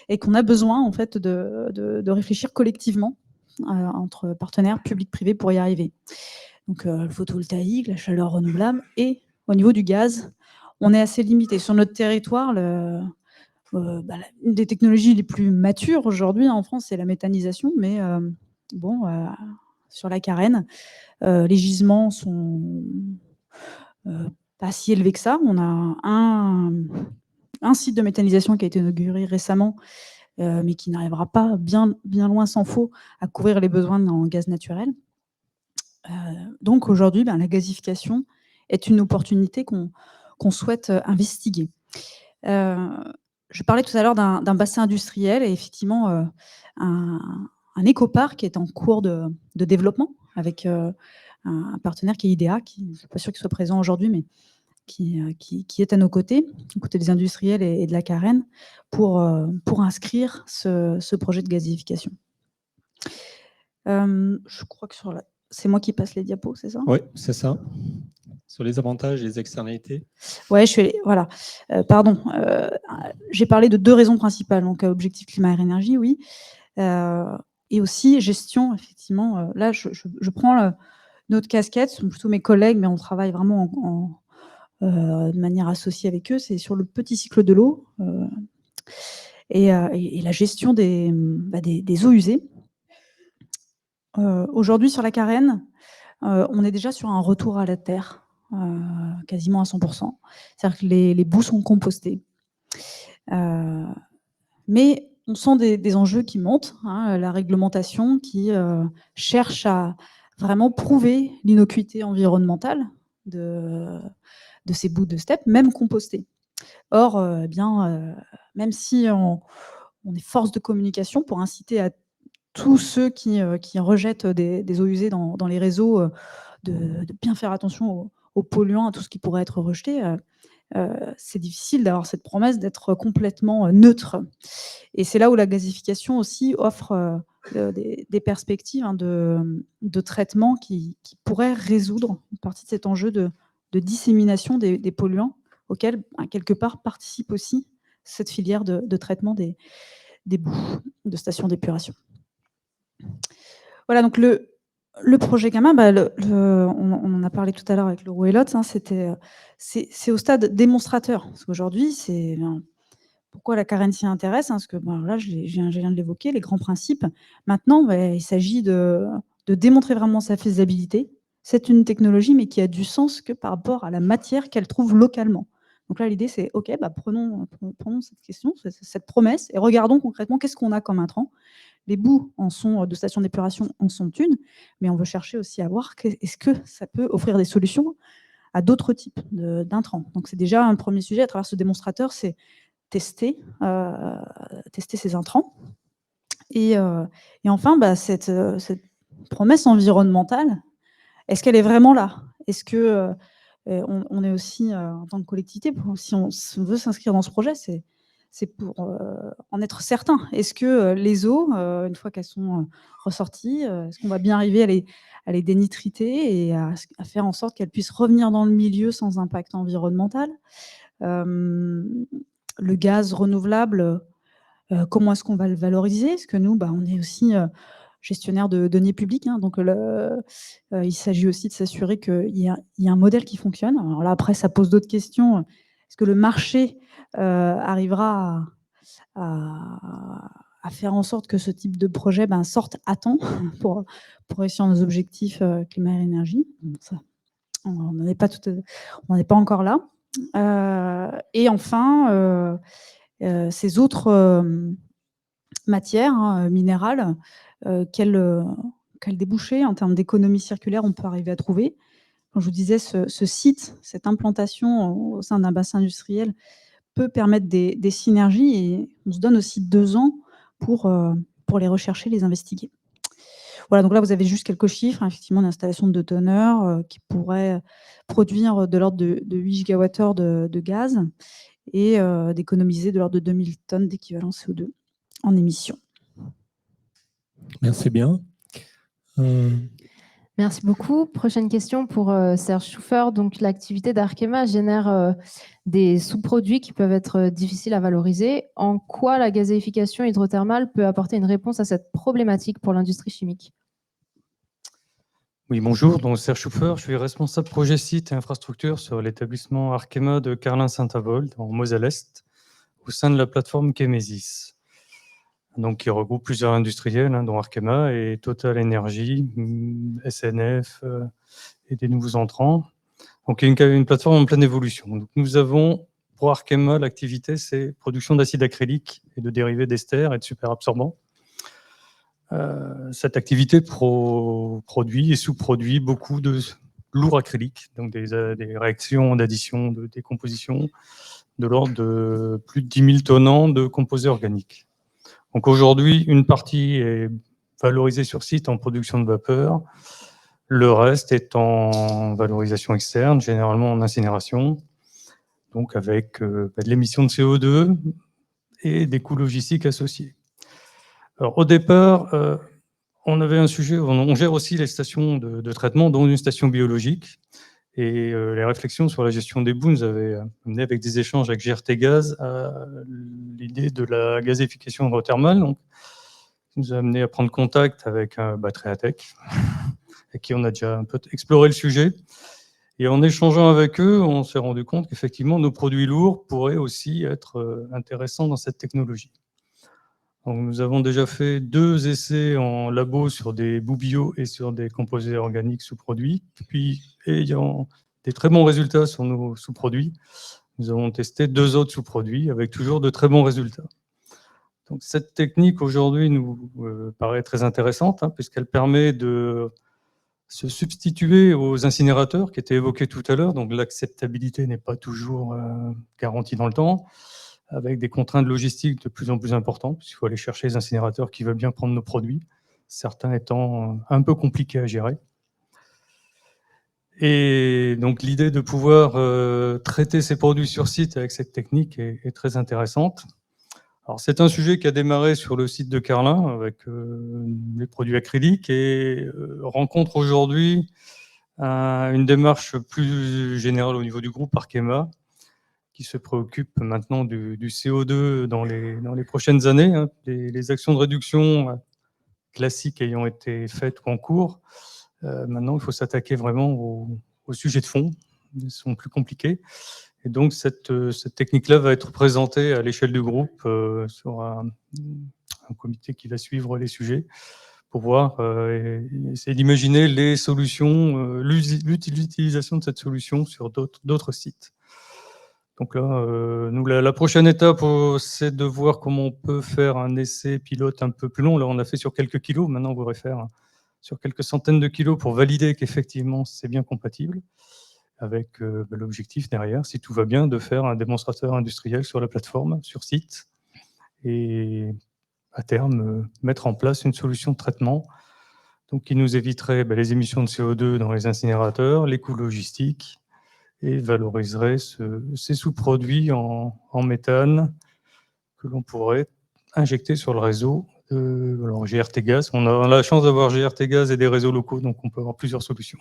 N: et qu'on a besoin en fait de réfléchir collectivement entre partenaires publics-privés pour y arriver. Donc le photovoltaïque, la chaleur renouvelable, et au niveau du gaz, on est assez limité. Sur notre territoire, une des technologies les plus matures aujourd'hui en France, c'est la méthanisation, mais sur la Carène, les gisements sont pas si élevés que ça. On a un site de méthanisation qui a été inauguré récemment, mais qui n'arrivera pas, bien loin s'en faut, à couvrir les besoins en gaz naturel. Donc aujourd'hui, la gasification est une opportunité qu'on souhaite investiguer. Je parlais tout à l'heure d'un bassin industriel, et effectivement, un écoparc qui est en cours de développement avec un partenaire qui est IDEA, qui, je ne suis pas sûr qu'il soit présent aujourd'hui, mais qui est à nos côtés, aux côtés des industriels et de la Carène, pour inscrire ce projet de gazification. Je crois que c'est moi qui passe les diapos, c'est ça?
A: Oui, c'est ça. Sur les avantages et les externalités.
N: Oui, voilà. Pardon. J'ai parlé de deux raisons principales. Donc, objectif climat et énergie, oui. Et aussi gestion, effectivement. Là, je prends notre casquette, ce sont plutôt mes collègues, mais on travaille vraiment de manière associée avec eux. C'est sur le petit cycle de l'eau et la gestion des eaux usées. Aujourd'hui, sur la Carène, on est déjà sur un retour à la terre, quasiment à 100%. C'est-à-dire que les boues sont compostées. Mais on sent des enjeux qui montent, la réglementation qui cherche à vraiment prouver l'innocuité environnementale de ces bouts de steppe, même compostés. Or, même si on est force de communication pour inciter à tous ceux qui rejettent des eaux usées dans les réseaux de bien faire attention aux polluants, à tout ce qui pourrait être rejeté, c'est difficile d'avoir cette promesse d'être complètement neutre. Et c'est là où la gasification aussi offre des perspectives de traitement qui pourraient résoudre une partie de cet enjeu de dissémination des polluants auquel, quelque part, participe aussi cette filière de traitement des boues de stations d'épuration. Voilà, donc le projet Gamma, on en a parlé tout à l'heure avec Laurent Elot, c'est au stade démonstrateur. Parce qu'aujourd'hui, pourquoi la Carène s'y intéresse, parce que là, je viens de l'évoquer, les grands principes. Maintenant, il s'agit de démontrer vraiment sa faisabilité. C'est une technologie, mais qui a du sens que par rapport à la matière qu'elle trouve localement. Donc là, l'idée, c'est OK, prenons cette question, cette promesse, et regardons concrètement qu'est-ce qu'on a comme intrant. Les boues de stations d'épuration en sont une, mais on veut chercher aussi à voir est-ce que ça peut offrir des solutions à d'autres types d'intrants. Donc c'est déjà un premier sujet à travers ce démonstrateur, c'est tester ces intrants. Et enfin, cette promesse environnementale, est-ce qu'elle est vraiment là? Est-ce que on est aussi, en tant que collectivité, si on veut s'inscrire dans ce projet, c'est pour en être certain. Est-ce que les eaux, une fois qu'elles sont ressorties, est-ce qu'on va bien arriver à les dénitriter et à faire en sorte qu'elles puissent revenir dans le milieu sans impact environnemental? Le gaz renouvelable, comment est-ce qu'on va le valoriser? Parce que nous, on est aussi gestionnaire de deniers publics, donc il s'agit aussi de s'assurer qu'il y a un modèle qui fonctionne. Alors là, après, ça pose d'autres questions. Est-ce que le marché arrivera à faire en sorte que ce type de projet sorte à temps pour réussir nos objectifs climat et énergie? Ça, on n'en est pas encore là. Et enfin, ces autres matières minérales, quel débouché en termes d'économie circulaire on peut arriver à trouver? Quand je vous disais, ce site, cette implantation au sein d'un bassin industriel peut permettre des synergies, et on se donne aussi 2 ans pour les rechercher, les investiguer. Voilà, donc là, vous avez juste quelques chiffres, effectivement, d'installation de 2 tonneurs qui pourraient produire de l'ordre de 8 gigawattheures de gaz et d'économiser de l'ordre de 2000 tonnes d'équivalent CO2 en émissions.
A: Merci bien.
B: Merci beaucoup. Prochaine question pour Serge Schuffer. Donc, l'activité d'Arkema génère des sous-produits qui peuvent être difficiles à valoriser. En quoi la gazéification hydrothermale peut apporter une réponse à cette problématique pour l'industrie chimique?
O: Oui, bonjour, donc Serge Schuffer, je suis responsable projet site et infrastructure sur l'établissement Arkema de Carlin-Saint-Avold, en Moselle-Est, au sein de la plateforme Chemesis, donc qui regroupe plusieurs industriels, dont Arkema et Total Energy, SNF et des nouveaux entrants. Donc il y a une plateforme en pleine évolution. Donc, nous avons, pour Arkema, l'activité, c'est production d'acide acrylique et de dérivés d'ester et de superabsorbants. Cette activité produit et sous-produit beaucoup de lourd acrylique, donc des réactions d'addition, de décomposition, de l'ordre de plus de 10 000 tonnes de composés organiques. Donc aujourd'hui, une partie est valorisée sur site en production de vapeur, le reste est en valorisation externe, généralement en incinération, donc avec de l'émission de CO2 et des coûts logistiques associés. Alors, au départ, on avait un sujet, on gère aussi les stations de traitement, dont une station biologique. Et les réflexions sur la gestion des boues nous avaient amené, avec des échanges avec GRT Gaz, à l'idée de la gazéification hydrothermale. Donc, ça nous a amené à prendre contact avec Battery-Tech, avec qui on a déjà un peu exploré le sujet. Et en échangeant avec eux, on s'est rendu compte qu'effectivement, nos produits lourds pourraient aussi être intéressants dans cette technologie. Donc, nous avons déjà fait 2 essais en labo sur des boues bio et sur des composés organiques sous-produits. Puis, ayant des très bons résultats sur nos sous-produits, nous avons testé 2 autres sous-produits avec toujours de très bons résultats. Donc, cette technique aujourd'hui nous paraît très intéressante, puisqu'elle permet de se substituer aux incinérateurs qui étaient évoqués tout à l'heure. Donc l'acceptabilité n'est pas toujours garantie dans le temps, avec des contraintes logistiques de plus en plus importantes, puisqu'il faut aller chercher les incinérateurs qui veulent bien prendre nos produits, certains étant un peu compliqués à gérer. Et donc l'idée de pouvoir traiter ces produits sur site avec cette technique est très intéressante. Alors c'est un sujet qui a démarré sur le site de Carlin avec les produits acryliques et rencontre aujourd'hui une démarche plus générale au niveau du groupe Arkema, qui se préoccupe maintenant du CO2 dans les prochaines années. Hein. Les actions de réduction classiques ayant été faites ou en cours, maintenant il faut s'attaquer vraiment aux sujets de fond, ils sont plus compliqués. Et donc cette technique-là va être présentée à l'échelle du groupe sur un comité qui va suivre les sujets pour voir, essayer d'imaginer les solutions, l'utilisation de cette solution sur d'autres sites. Donc là, nous, la prochaine étape, c'est de voir comment on peut faire un essai pilote un peu plus long. Là, on a fait sur quelques kilos. Maintenant, on voudrait faire sur quelques centaines de kilos pour valider qu'effectivement, c'est bien compatible, avec l'objectif derrière, si tout va bien, de faire un démonstrateur industriel sur la plateforme, sur site, et à terme, mettre en place une solution de traitement donc, qui nous éviterait les émissions de CO2 dans les incinérateurs, les coûts logistiques, et valoriserait ces sous-produits en méthane que l'on pourrait injecter sur le réseau. Alors GRT Gaz, on a la chance d'avoir GRT Gaz et des réseaux locaux, donc on peut avoir plusieurs solutions.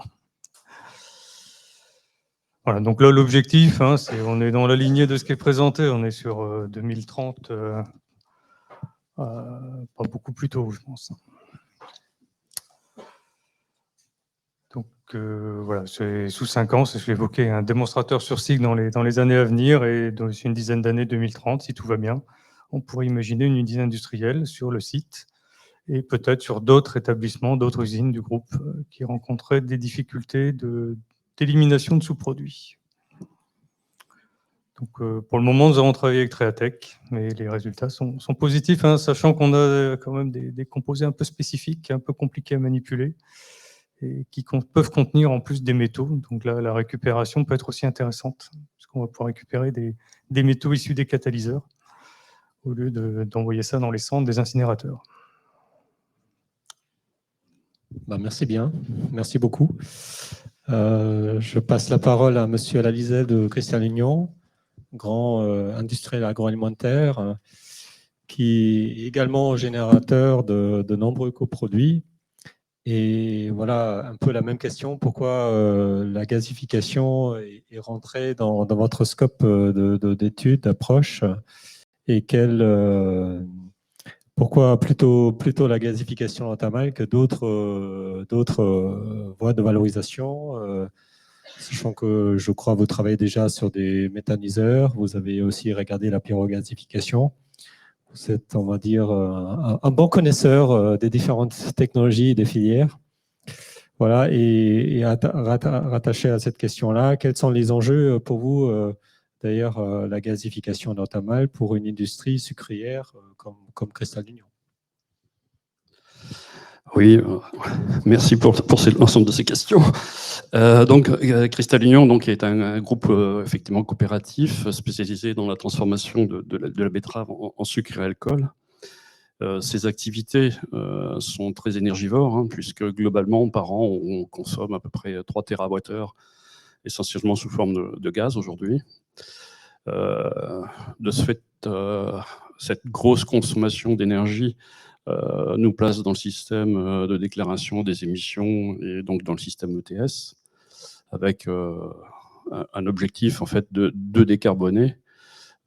O: Voilà, donc là l'objectif, hein, on est dans la lignée de ce qui est présenté, on est sur 2030, pas beaucoup plus tôt, je pense. Donc voilà, sous 5 ans, je l'ai évoqué, un démonstrateur sur site dans les années à venir, et dans une dizaine d'années, 2030, si tout va bien, on pourrait imaginer une usine industrielle sur le site, et peut-être sur d'autres établissements, d'autres usines du groupe qui rencontreraient des difficultés d'élimination de sous-produits. Donc pour le moment, nous avons travaillé avec Treatec, mais les résultats sont positifs, hein, sachant qu'on a quand même des composés un peu spécifiques, un peu compliqués à manipuler, et qui peuvent contenir en plus des métaux. Donc là, la récupération peut être aussi intéressante, parce qu'on va pouvoir récupérer des métaux issus des catalyseurs, au lieu d'envoyer ça dans les cendres des incinérateurs.
A: Merci bien, merci beaucoup. Je passe la parole à Monsieur Alalizet de Cristal-Union, grand industriel agroalimentaire, qui est également générateur de nombreux coproduits. Et voilà un peu la même question, pourquoi la gazification est rentrée dans votre scope d'études, d'approche, et pourquoi plutôt la gazification entamal que d'autres voies de valorisation, sachant que je crois que vous travaillez déjà sur des méthaniseurs, vous avez aussi regardé la pyrogasification. Vous êtes, on va dire, un bon connaisseur des différentes technologies et des filières. Voilà, et rattaché à cette question-là, quels sont les enjeux pour vous, d'ailleurs, la gazification entamal pour une industrie sucrière comme Cristal-Union?
P: Oui, merci pour l'ensemble de ces questions. Donc, Cristal-Union est un groupe effectivement coopératif spécialisé dans la transformation de la betterave en sucre et alcool. Ces activités sont très énergivores, hein, puisque globalement, par an, on consomme à peu près 3 TWh, essentiellement sous forme de gaz aujourd'hui. De ce fait, cette grosse consommation d'énergie nous place dans le système de déclaration des émissions et donc dans le système ETS, avec un objectif en fait de décarboner,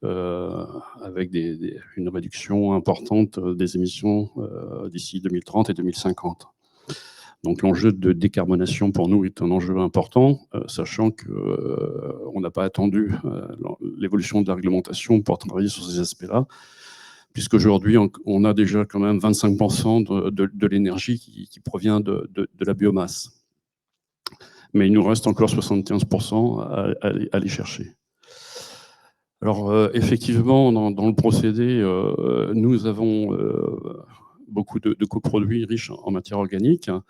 P: avec une réduction importante des émissions d'ici 2030 et 2050. Donc l'enjeu de décarbonation pour nous est un enjeu important, sachant qu'on n'a pas attendu l'évolution de la réglementation pour travailler sur ces aspects-là, puisqu'aujourd'hui, on a déjà quand même 25% de l'énergie qui provient de la biomasse. Mais il nous reste encore 75% à aller chercher. Alors, effectivement, dans le procédé, nous avons beaucoup de coproduits riches en matière organique, hein,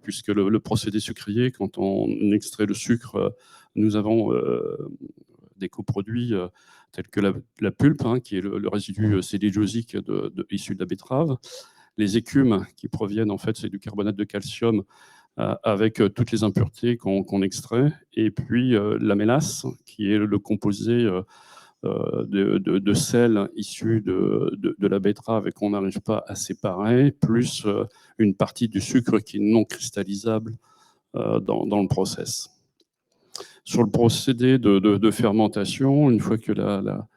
P: puisque le procédé sucrier, quand on extrait le sucre, nous avons des coproduits tels que la pulpe, hein, qui est le résidu cellulosique issu de la betterave, les écumes qui proviennent, en fait, c'est du carbonate de calcium avec toutes les impuretés qu'on extrait, et puis la mélasse, qui est le composé de sel issu de la betterave et qu'on n'arrive pas à séparer, plus une partie du sucre qui est non cristallisable dans le process. Sur le procédé de fermentation, une fois que la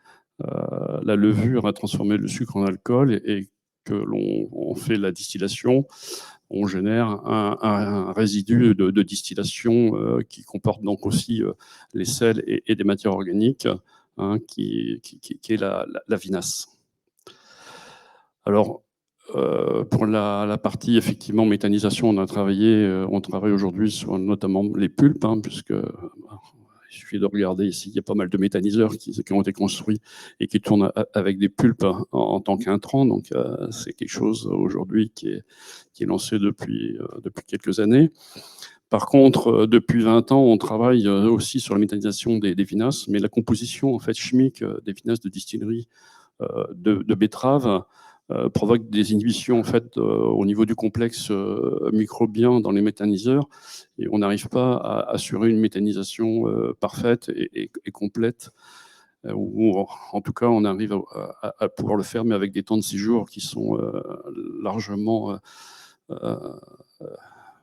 P: levure a transformé le sucre en alcool et que l'on fait la distillation, on génère un résidu de distillation qui comporte donc aussi les sels et des matières organiques, hein, qui est la vinasse. Alors, pour la partie effectivement méthanisation, on travaille aujourd'hui sur notamment les pulpes, hein, puisque il suffit de regarder ici, il y a pas mal de méthaniseurs qui ont été construits et qui tournent avec des pulpes en tant qu'intrants. Donc, c'est quelque chose aujourd'hui qui est lancé depuis quelques années. Par contre, depuis 20 ans, on travaille aussi sur la méthanisation des vinasses, mais la composition en fait, chimique des vinasses de distillerie de betterave provoque des inhibitions en fait, au niveau du complexe microbien dans les méthaniseurs, et on n'arrive pas à assurer une méthanisation parfaite et complète, ou en tout cas on arrive à pouvoir le faire, mais avec des temps de séjour qui sont largement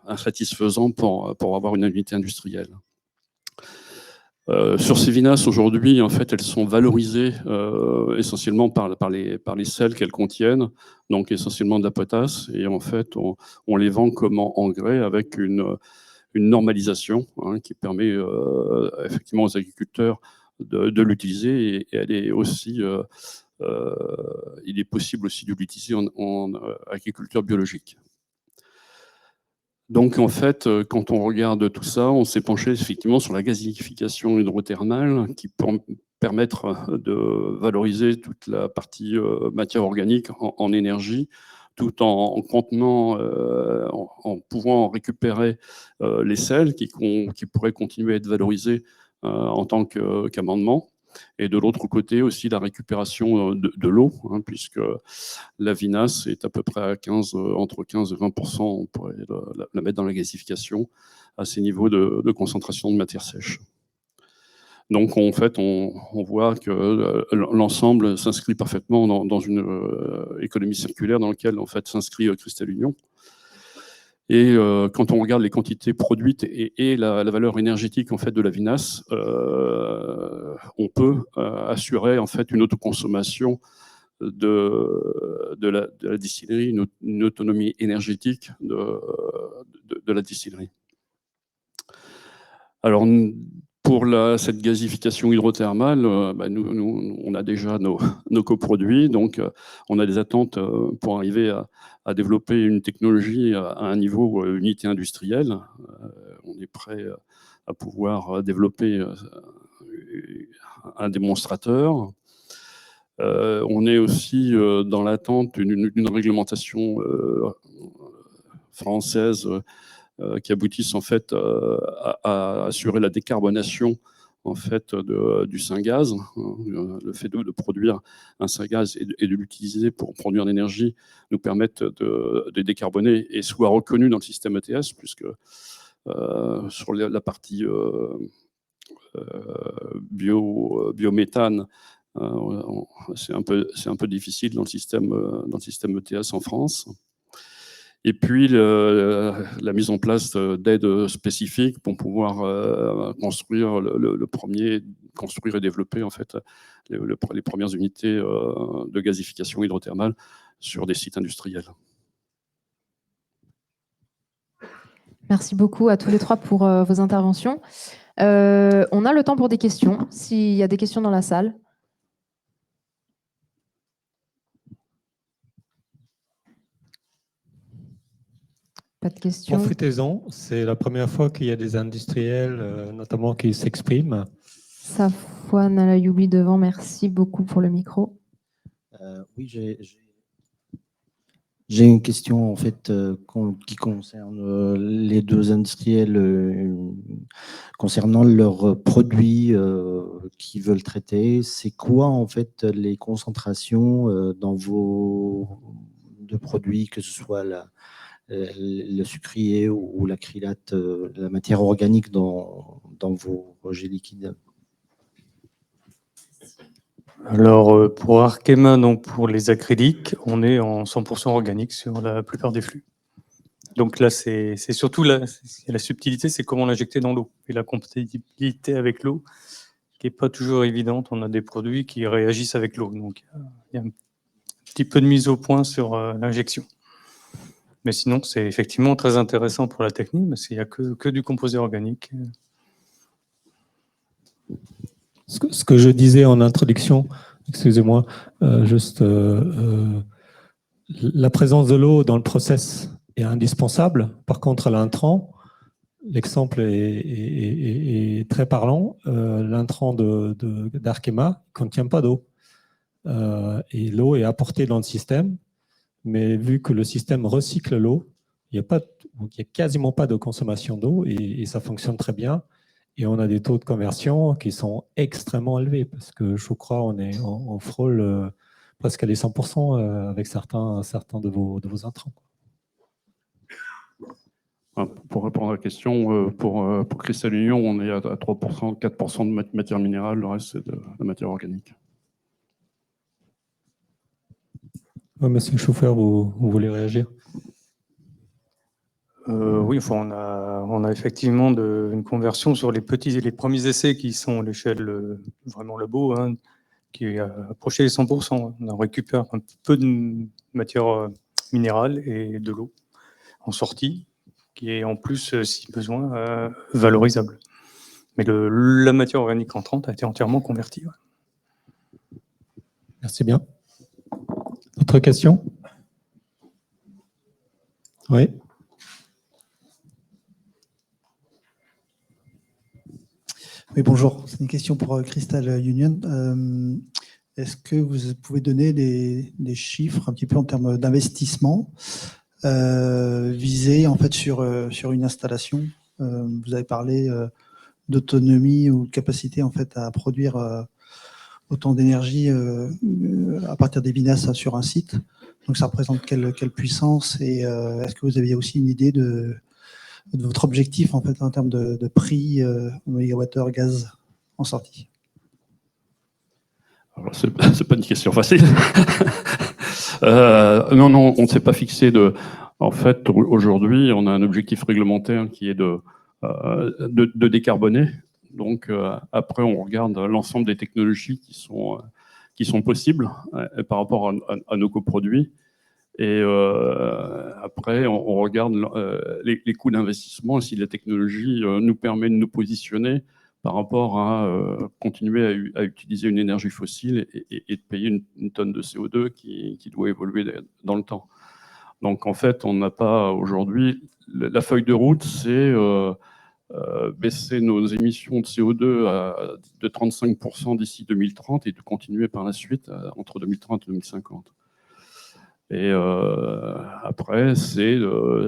P: insatisfaisants pour avoir une unité industrielle. Sur ces vinasses, aujourd'hui, en fait, elles sont valorisées essentiellement par les sels qu'elles contiennent, donc essentiellement de la potasse, et en fait, on les vend comme engrais avec une normalisation, hein, qui permet effectivement aux agriculteurs de l'utiliser, et elle est aussi, il est possible aussi de l'utiliser en agriculture biologique. Donc, en fait, quand on regarde tout ça, on s'est penché effectivement sur la gazéification hydrothermale qui peut permettre de valoriser toute la partie matière organique en énergie, tout en contenant, en pouvant récupérer les sels qui pourraient continuer à être valorisés en tant qu'amendement. Et de l'autre côté aussi la récupération de l'eau, hein, puisque la vinasse est à peu près à entre 15 et 20%, on pourrait la mettre dans la gazéification, à ces niveaux de concentration de matière sèche. Donc en fait, on voit que l'ensemble s'inscrit parfaitement dans une économie circulaire dans laquelle en fait, s'inscrit Cristal Union. Et quand on regarde les quantités produites et la valeur énergétique en fait, de la vinasse, on peut assurer en fait, une autoconsommation de la distillerie, une autonomie énergétique de la distillerie. Alors, pour cette gazéification hydrothermale, nous, on a déjà nos coproduits, donc on a des attentes pour arriver à développer une technologie à un niveau unité industrielle. On est prêt à pouvoir développer un démonstrateur. On est aussi dans l'attente d'une réglementation française qui aboutisse en fait à assurer la décarbonation en fait du syngaz. Le fait de produire un syngaz et de l'utiliser pour produire l'énergie nous permettent de décarboner et soit reconnu dans le système ETS, puisque sur la partie biométhane, c'est un peu difficile dans le système ETS en France. Et puis, la mise en place d'aides spécifiques pour pouvoir construire construire et développer en fait, les premières unités de gazéification hydrothermale sur des sites industriels.
B: Merci beaucoup à tous les trois pour vos interventions. On a le temps pour des questions, s'il y a des questions dans la salle. Pas de questions.
A: Profitez-en, c'est la première fois qu'il y a des industriels, notamment, qui s'expriment.
B: Safouane Alayouli devant, merci beaucoup pour le micro.
D: Oui, J'ai une question en fait qui concerne les deux industriels concernant leurs produits qu'ils veulent traiter. C'est quoi en fait les concentrations dans vos deux produits, que ce soit le sucrier ou l'acrylate, la matière organique dans vos rejets liquides?
O: Alors, pour Arkema, donc pour les acryliques, on est en 100% organique sur la plupart des flux. Donc là, c'est surtout la subtilité, c'est comment l'injecter dans l'eau et la compatibilité avec l'eau qui n'est pas toujours évidente. On a des produits qui réagissent avec l'eau. Donc, il y a un petit peu de mise au point sur l'injection. Mais sinon, c'est effectivement très intéressant pour la technique, parce qu'il n'y a que du composé organique.
A: Ce que je disais en introduction, excusez-moi, la présence de l'eau dans le process est indispensable. Par contre, l'intrant, l'exemple est très parlant. L'intrant d'Arkema ne contient pas d'eau. Et l'eau est apportée dans le système, mais vu que le système recycle l'eau, il n'y a quasiment pas de consommation d'eau et ça fonctionne très bien. Et on a des taux de conversion qui sont extrêmement élevés parce que je crois on frôle presque à les 100% avec certains de vos intrants.
P: Pour répondre à la question, pour Cristal Union, on est à 3%, 4% de matière minérale, le reste c'est de la matière organique.
A: Monsieur le chauffeur, vous voulez réagir?
O: Oui, enfin, on a effectivement une conversion sur les premiers essais qui sont à l'échelle vraiment labo, hein, qui est approché les 100%. On récupère un peu de matière minérale et de l'eau en sortie, qui est en plus, si besoin, valorisable. Mais la matière organique entrante a été entièrement convertie. Ouais.
A: Merci bien. D'autres questions? Oui.
Q: Oui, bonjour. C'est une question pour Cristal Union. Est-ce que vous pouvez donner des chiffres un petit peu en termes d'investissement visés en fait sur une installation? Vous avez parlé d'autonomie ou de capacité en fait à produire autant d'énergie à partir des vinasse sur un site. Donc ça représente quelle puissance et est-ce que vous aviez aussi une idée de votre objectif en fait en termes de prix au mégawattheure gaz en sortie?
P: C'est pas une question facile. Non, on ne s'est pas fixé de. En fait, aujourd'hui, on a un objectif réglementaire qui est de décarboner. Donc, après, on regarde l'ensemble des technologies qui sont possibles par rapport à nos coproduits. Et après, on regarde les coûts d'investissement, si la technologie nous permet de nous positionner par rapport à continuer à utiliser une énergie fossile et de payer une tonne de CO2 qui doit évoluer dans le temps. Donc en fait, on n'a pas aujourd'hui... La feuille de route, c'est baisser nos émissions de CO2 de 35% d'ici 2030 et de continuer par la suite entre 2030 et 2050. Et après, c'est,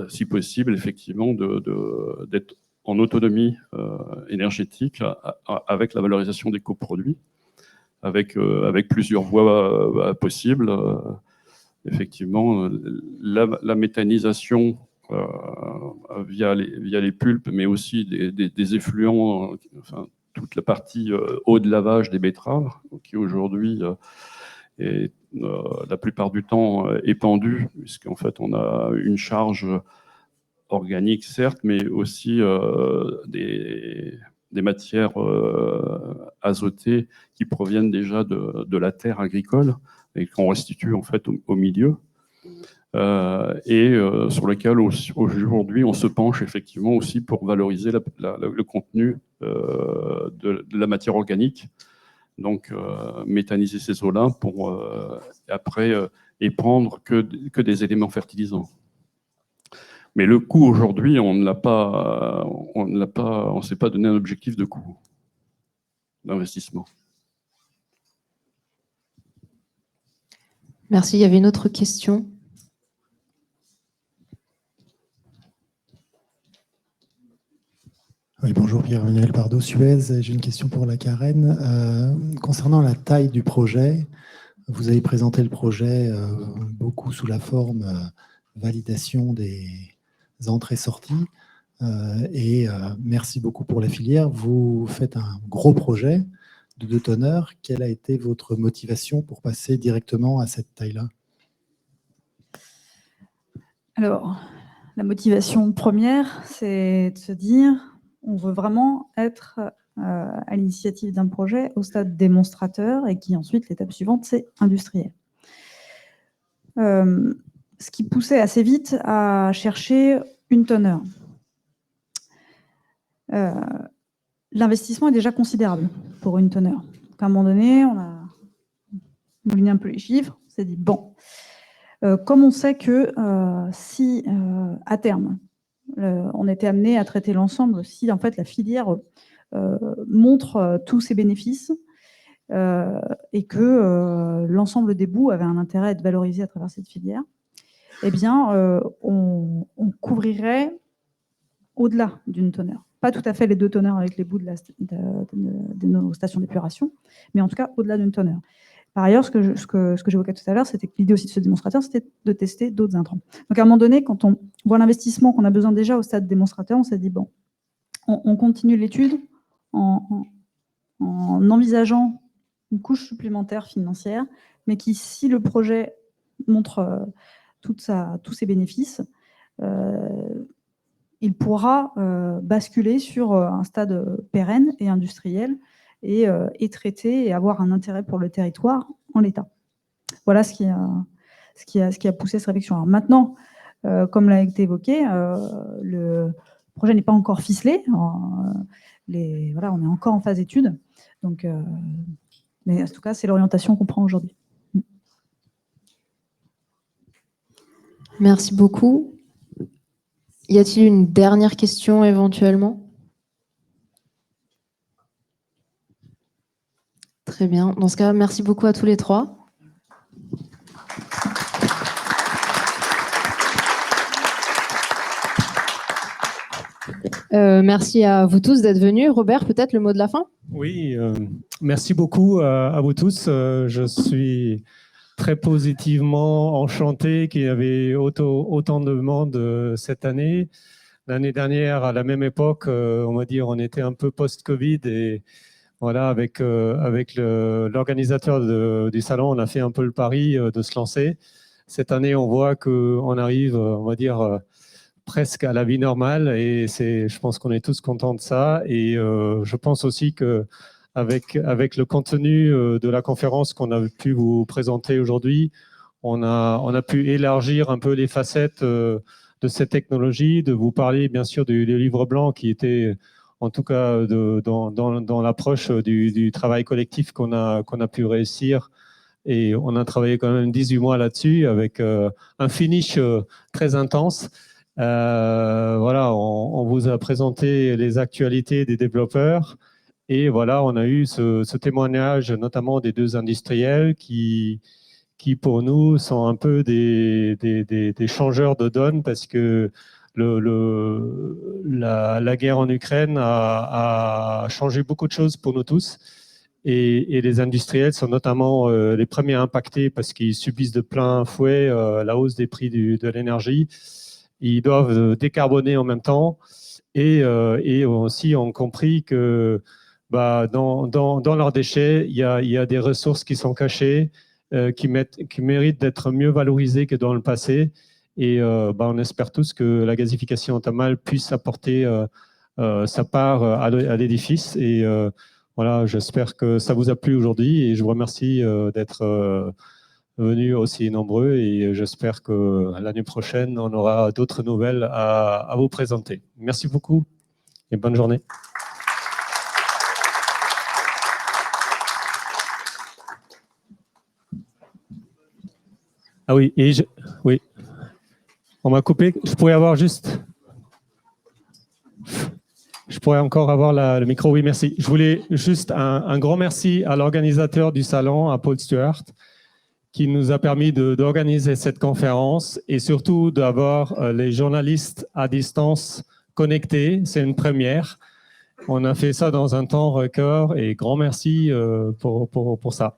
P: si possible, effectivement, d'être en autonomie énergétique avec la valorisation des coproduits, avec plusieurs voies possibles. Effectivement, la méthanisation via les pulpes, mais aussi des effluents, enfin, toute la partie eau de lavage des betteraves, qui aujourd'hui est la plupart du temps épandue, puisqu'en fait on a une charge organique, certes, mais aussi des matières azotées qui proviennent déjà de la terre agricole et qu'on restitue en fait au milieu. Sur lequel aujourd'hui on se penche effectivement aussi pour valoriser le contenu de la matière organique. Donc méthaniser ces eaux-là pour après épandre que des éléments fertilisants. Mais le coût aujourd'hui, on ne s'est pas donné un objectif de coût d'investissement.
B: Merci. Il y avait une autre question.
R: Oui, bonjour, Pierre-Emmanuel Pardo, Suez. J'ai une question pour la Karen. Concernant la taille du projet, vous avez présenté le projet beaucoup sous la forme validation des entrées-sorties. Merci beaucoup pour la filière. Vous faites un gros projet de 2 tonneurs. Quelle a été votre motivation pour passer directement à cette taille-là?
N: Alors, la motivation première, c'est de se dire, on veut vraiment être à l'initiative d'un projet au stade démonstrateur et qui ensuite, l'étape suivante, c'est industriel. Ce qui poussait assez vite à chercher une tonneur. L'investissement est déjà considérable pour une tonneur. Donc, à un moment donné, on a mouliné un peu les chiffres, on s'est dit, bon, comme on sait que si à terme, on était amené à traiter l'ensemble, si en fait la filière montre tous ses bénéfices et que l'ensemble des bouts avait un intérêt à être valorisé à travers cette filière, eh bien, on couvrirait au-delà d'une tonneur. Pas tout à fait les 2 tonneurs avec les bouts de nos stations d'épuration, mais en tout cas au-delà d'une tonneur. Par ailleurs, ce que j'évoquais tout à l'heure, c'était que l'idée aussi de ce démonstrateur, c'était de tester d'autres intrants. Donc à un moment donné, quand on voit l'investissement qu'on a besoin déjà au stade démonstrateur, on s'est dit, bon, on continue l'étude en envisageant une couche supplémentaire financière, mais qui, si le projet montre tous ses bénéfices, il pourra basculer sur un stade pérenne et industriel et traiter et avoir un intérêt pour le territoire en l'état. Voilà ce qui a poussé cette réflexion. Alors maintenant, comme l'a été évoqué, le projet n'est pas encore ficelé. Voilà, on est encore en phase d'étude. Donc, mais en tout cas, c'est l'orientation qu'on prend aujourd'hui.
B: Merci beaucoup. Y a-t-il une dernière question éventuellement? Très bien. Dans ce cas, merci beaucoup à tous les 3. Merci à vous tous d'être venus. Robert, peut-être le mot de la fin?
A: Oui, merci beaucoup à vous tous. Je suis très positivement enchanté qu'il y avait autant de monde cette année. L'année dernière, à la même époque, on va dire, on était un peu post-Covid et voilà, avec l'organisateur du salon, on a fait un peu le pari de se lancer. Cette année, on voit qu'on arrive, on va dire, presque à la vie normale et je pense qu'on est tous contents de ça. Et je pense aussi qu'avec le contenu de la conférence qu'on a pu vous présenter aujourd'hui, on a pu élargir un peu les facettes de cette technologie, de vous parler bien sûr du livre blanc qui était en tout cas dans l'approche du travail collectif qu'on a pu réussir. Et on a travaillé quand même 18 mois là-dessus avec un finish très intense. Voilà, on vous a présenté les actualités des développeurs et voilà, on a eu ce témoignage notamment des 2 industriels qui pour nous sont un peu des changeurs de donne parce que la guerre en Ukraine a changé beaucoup de choses pour nous tous. Et les industriels sont notamment les premiers impactés parce qu'ils subissent de plein fouet la hausse des prix de l'énergie. Ils doivent décarboner en même temps et aussi ont compris que dans leurs déchets, il y a des ressources qui sont cachées, qui méritent d'être mieux valorisées que dans le passé. Et on espère tous que la gasification thermale puisse apporter sa part à l'édifice. Et voilà, j'espère que ça vous a plu aujourd'hui et je vous remercie d'être venus aussi nombreux et j'espère que l'année prochaine, on aura d'autres nouvelles à vous présenter. Merci beaucoup et bonne journée. Ah oui, oui, on m'a coupé. Je pourrais encore avoir le micro. Oui, merci. Je voulais juste un grand merci à l'organisateur du salon, à Paul Stewart, qui nous a permis d'organiser cette conférence et surtout d'avoir les journalistes à distance connectés. C'est une première. On a fait ça dans un temps record et grand merci pour ça.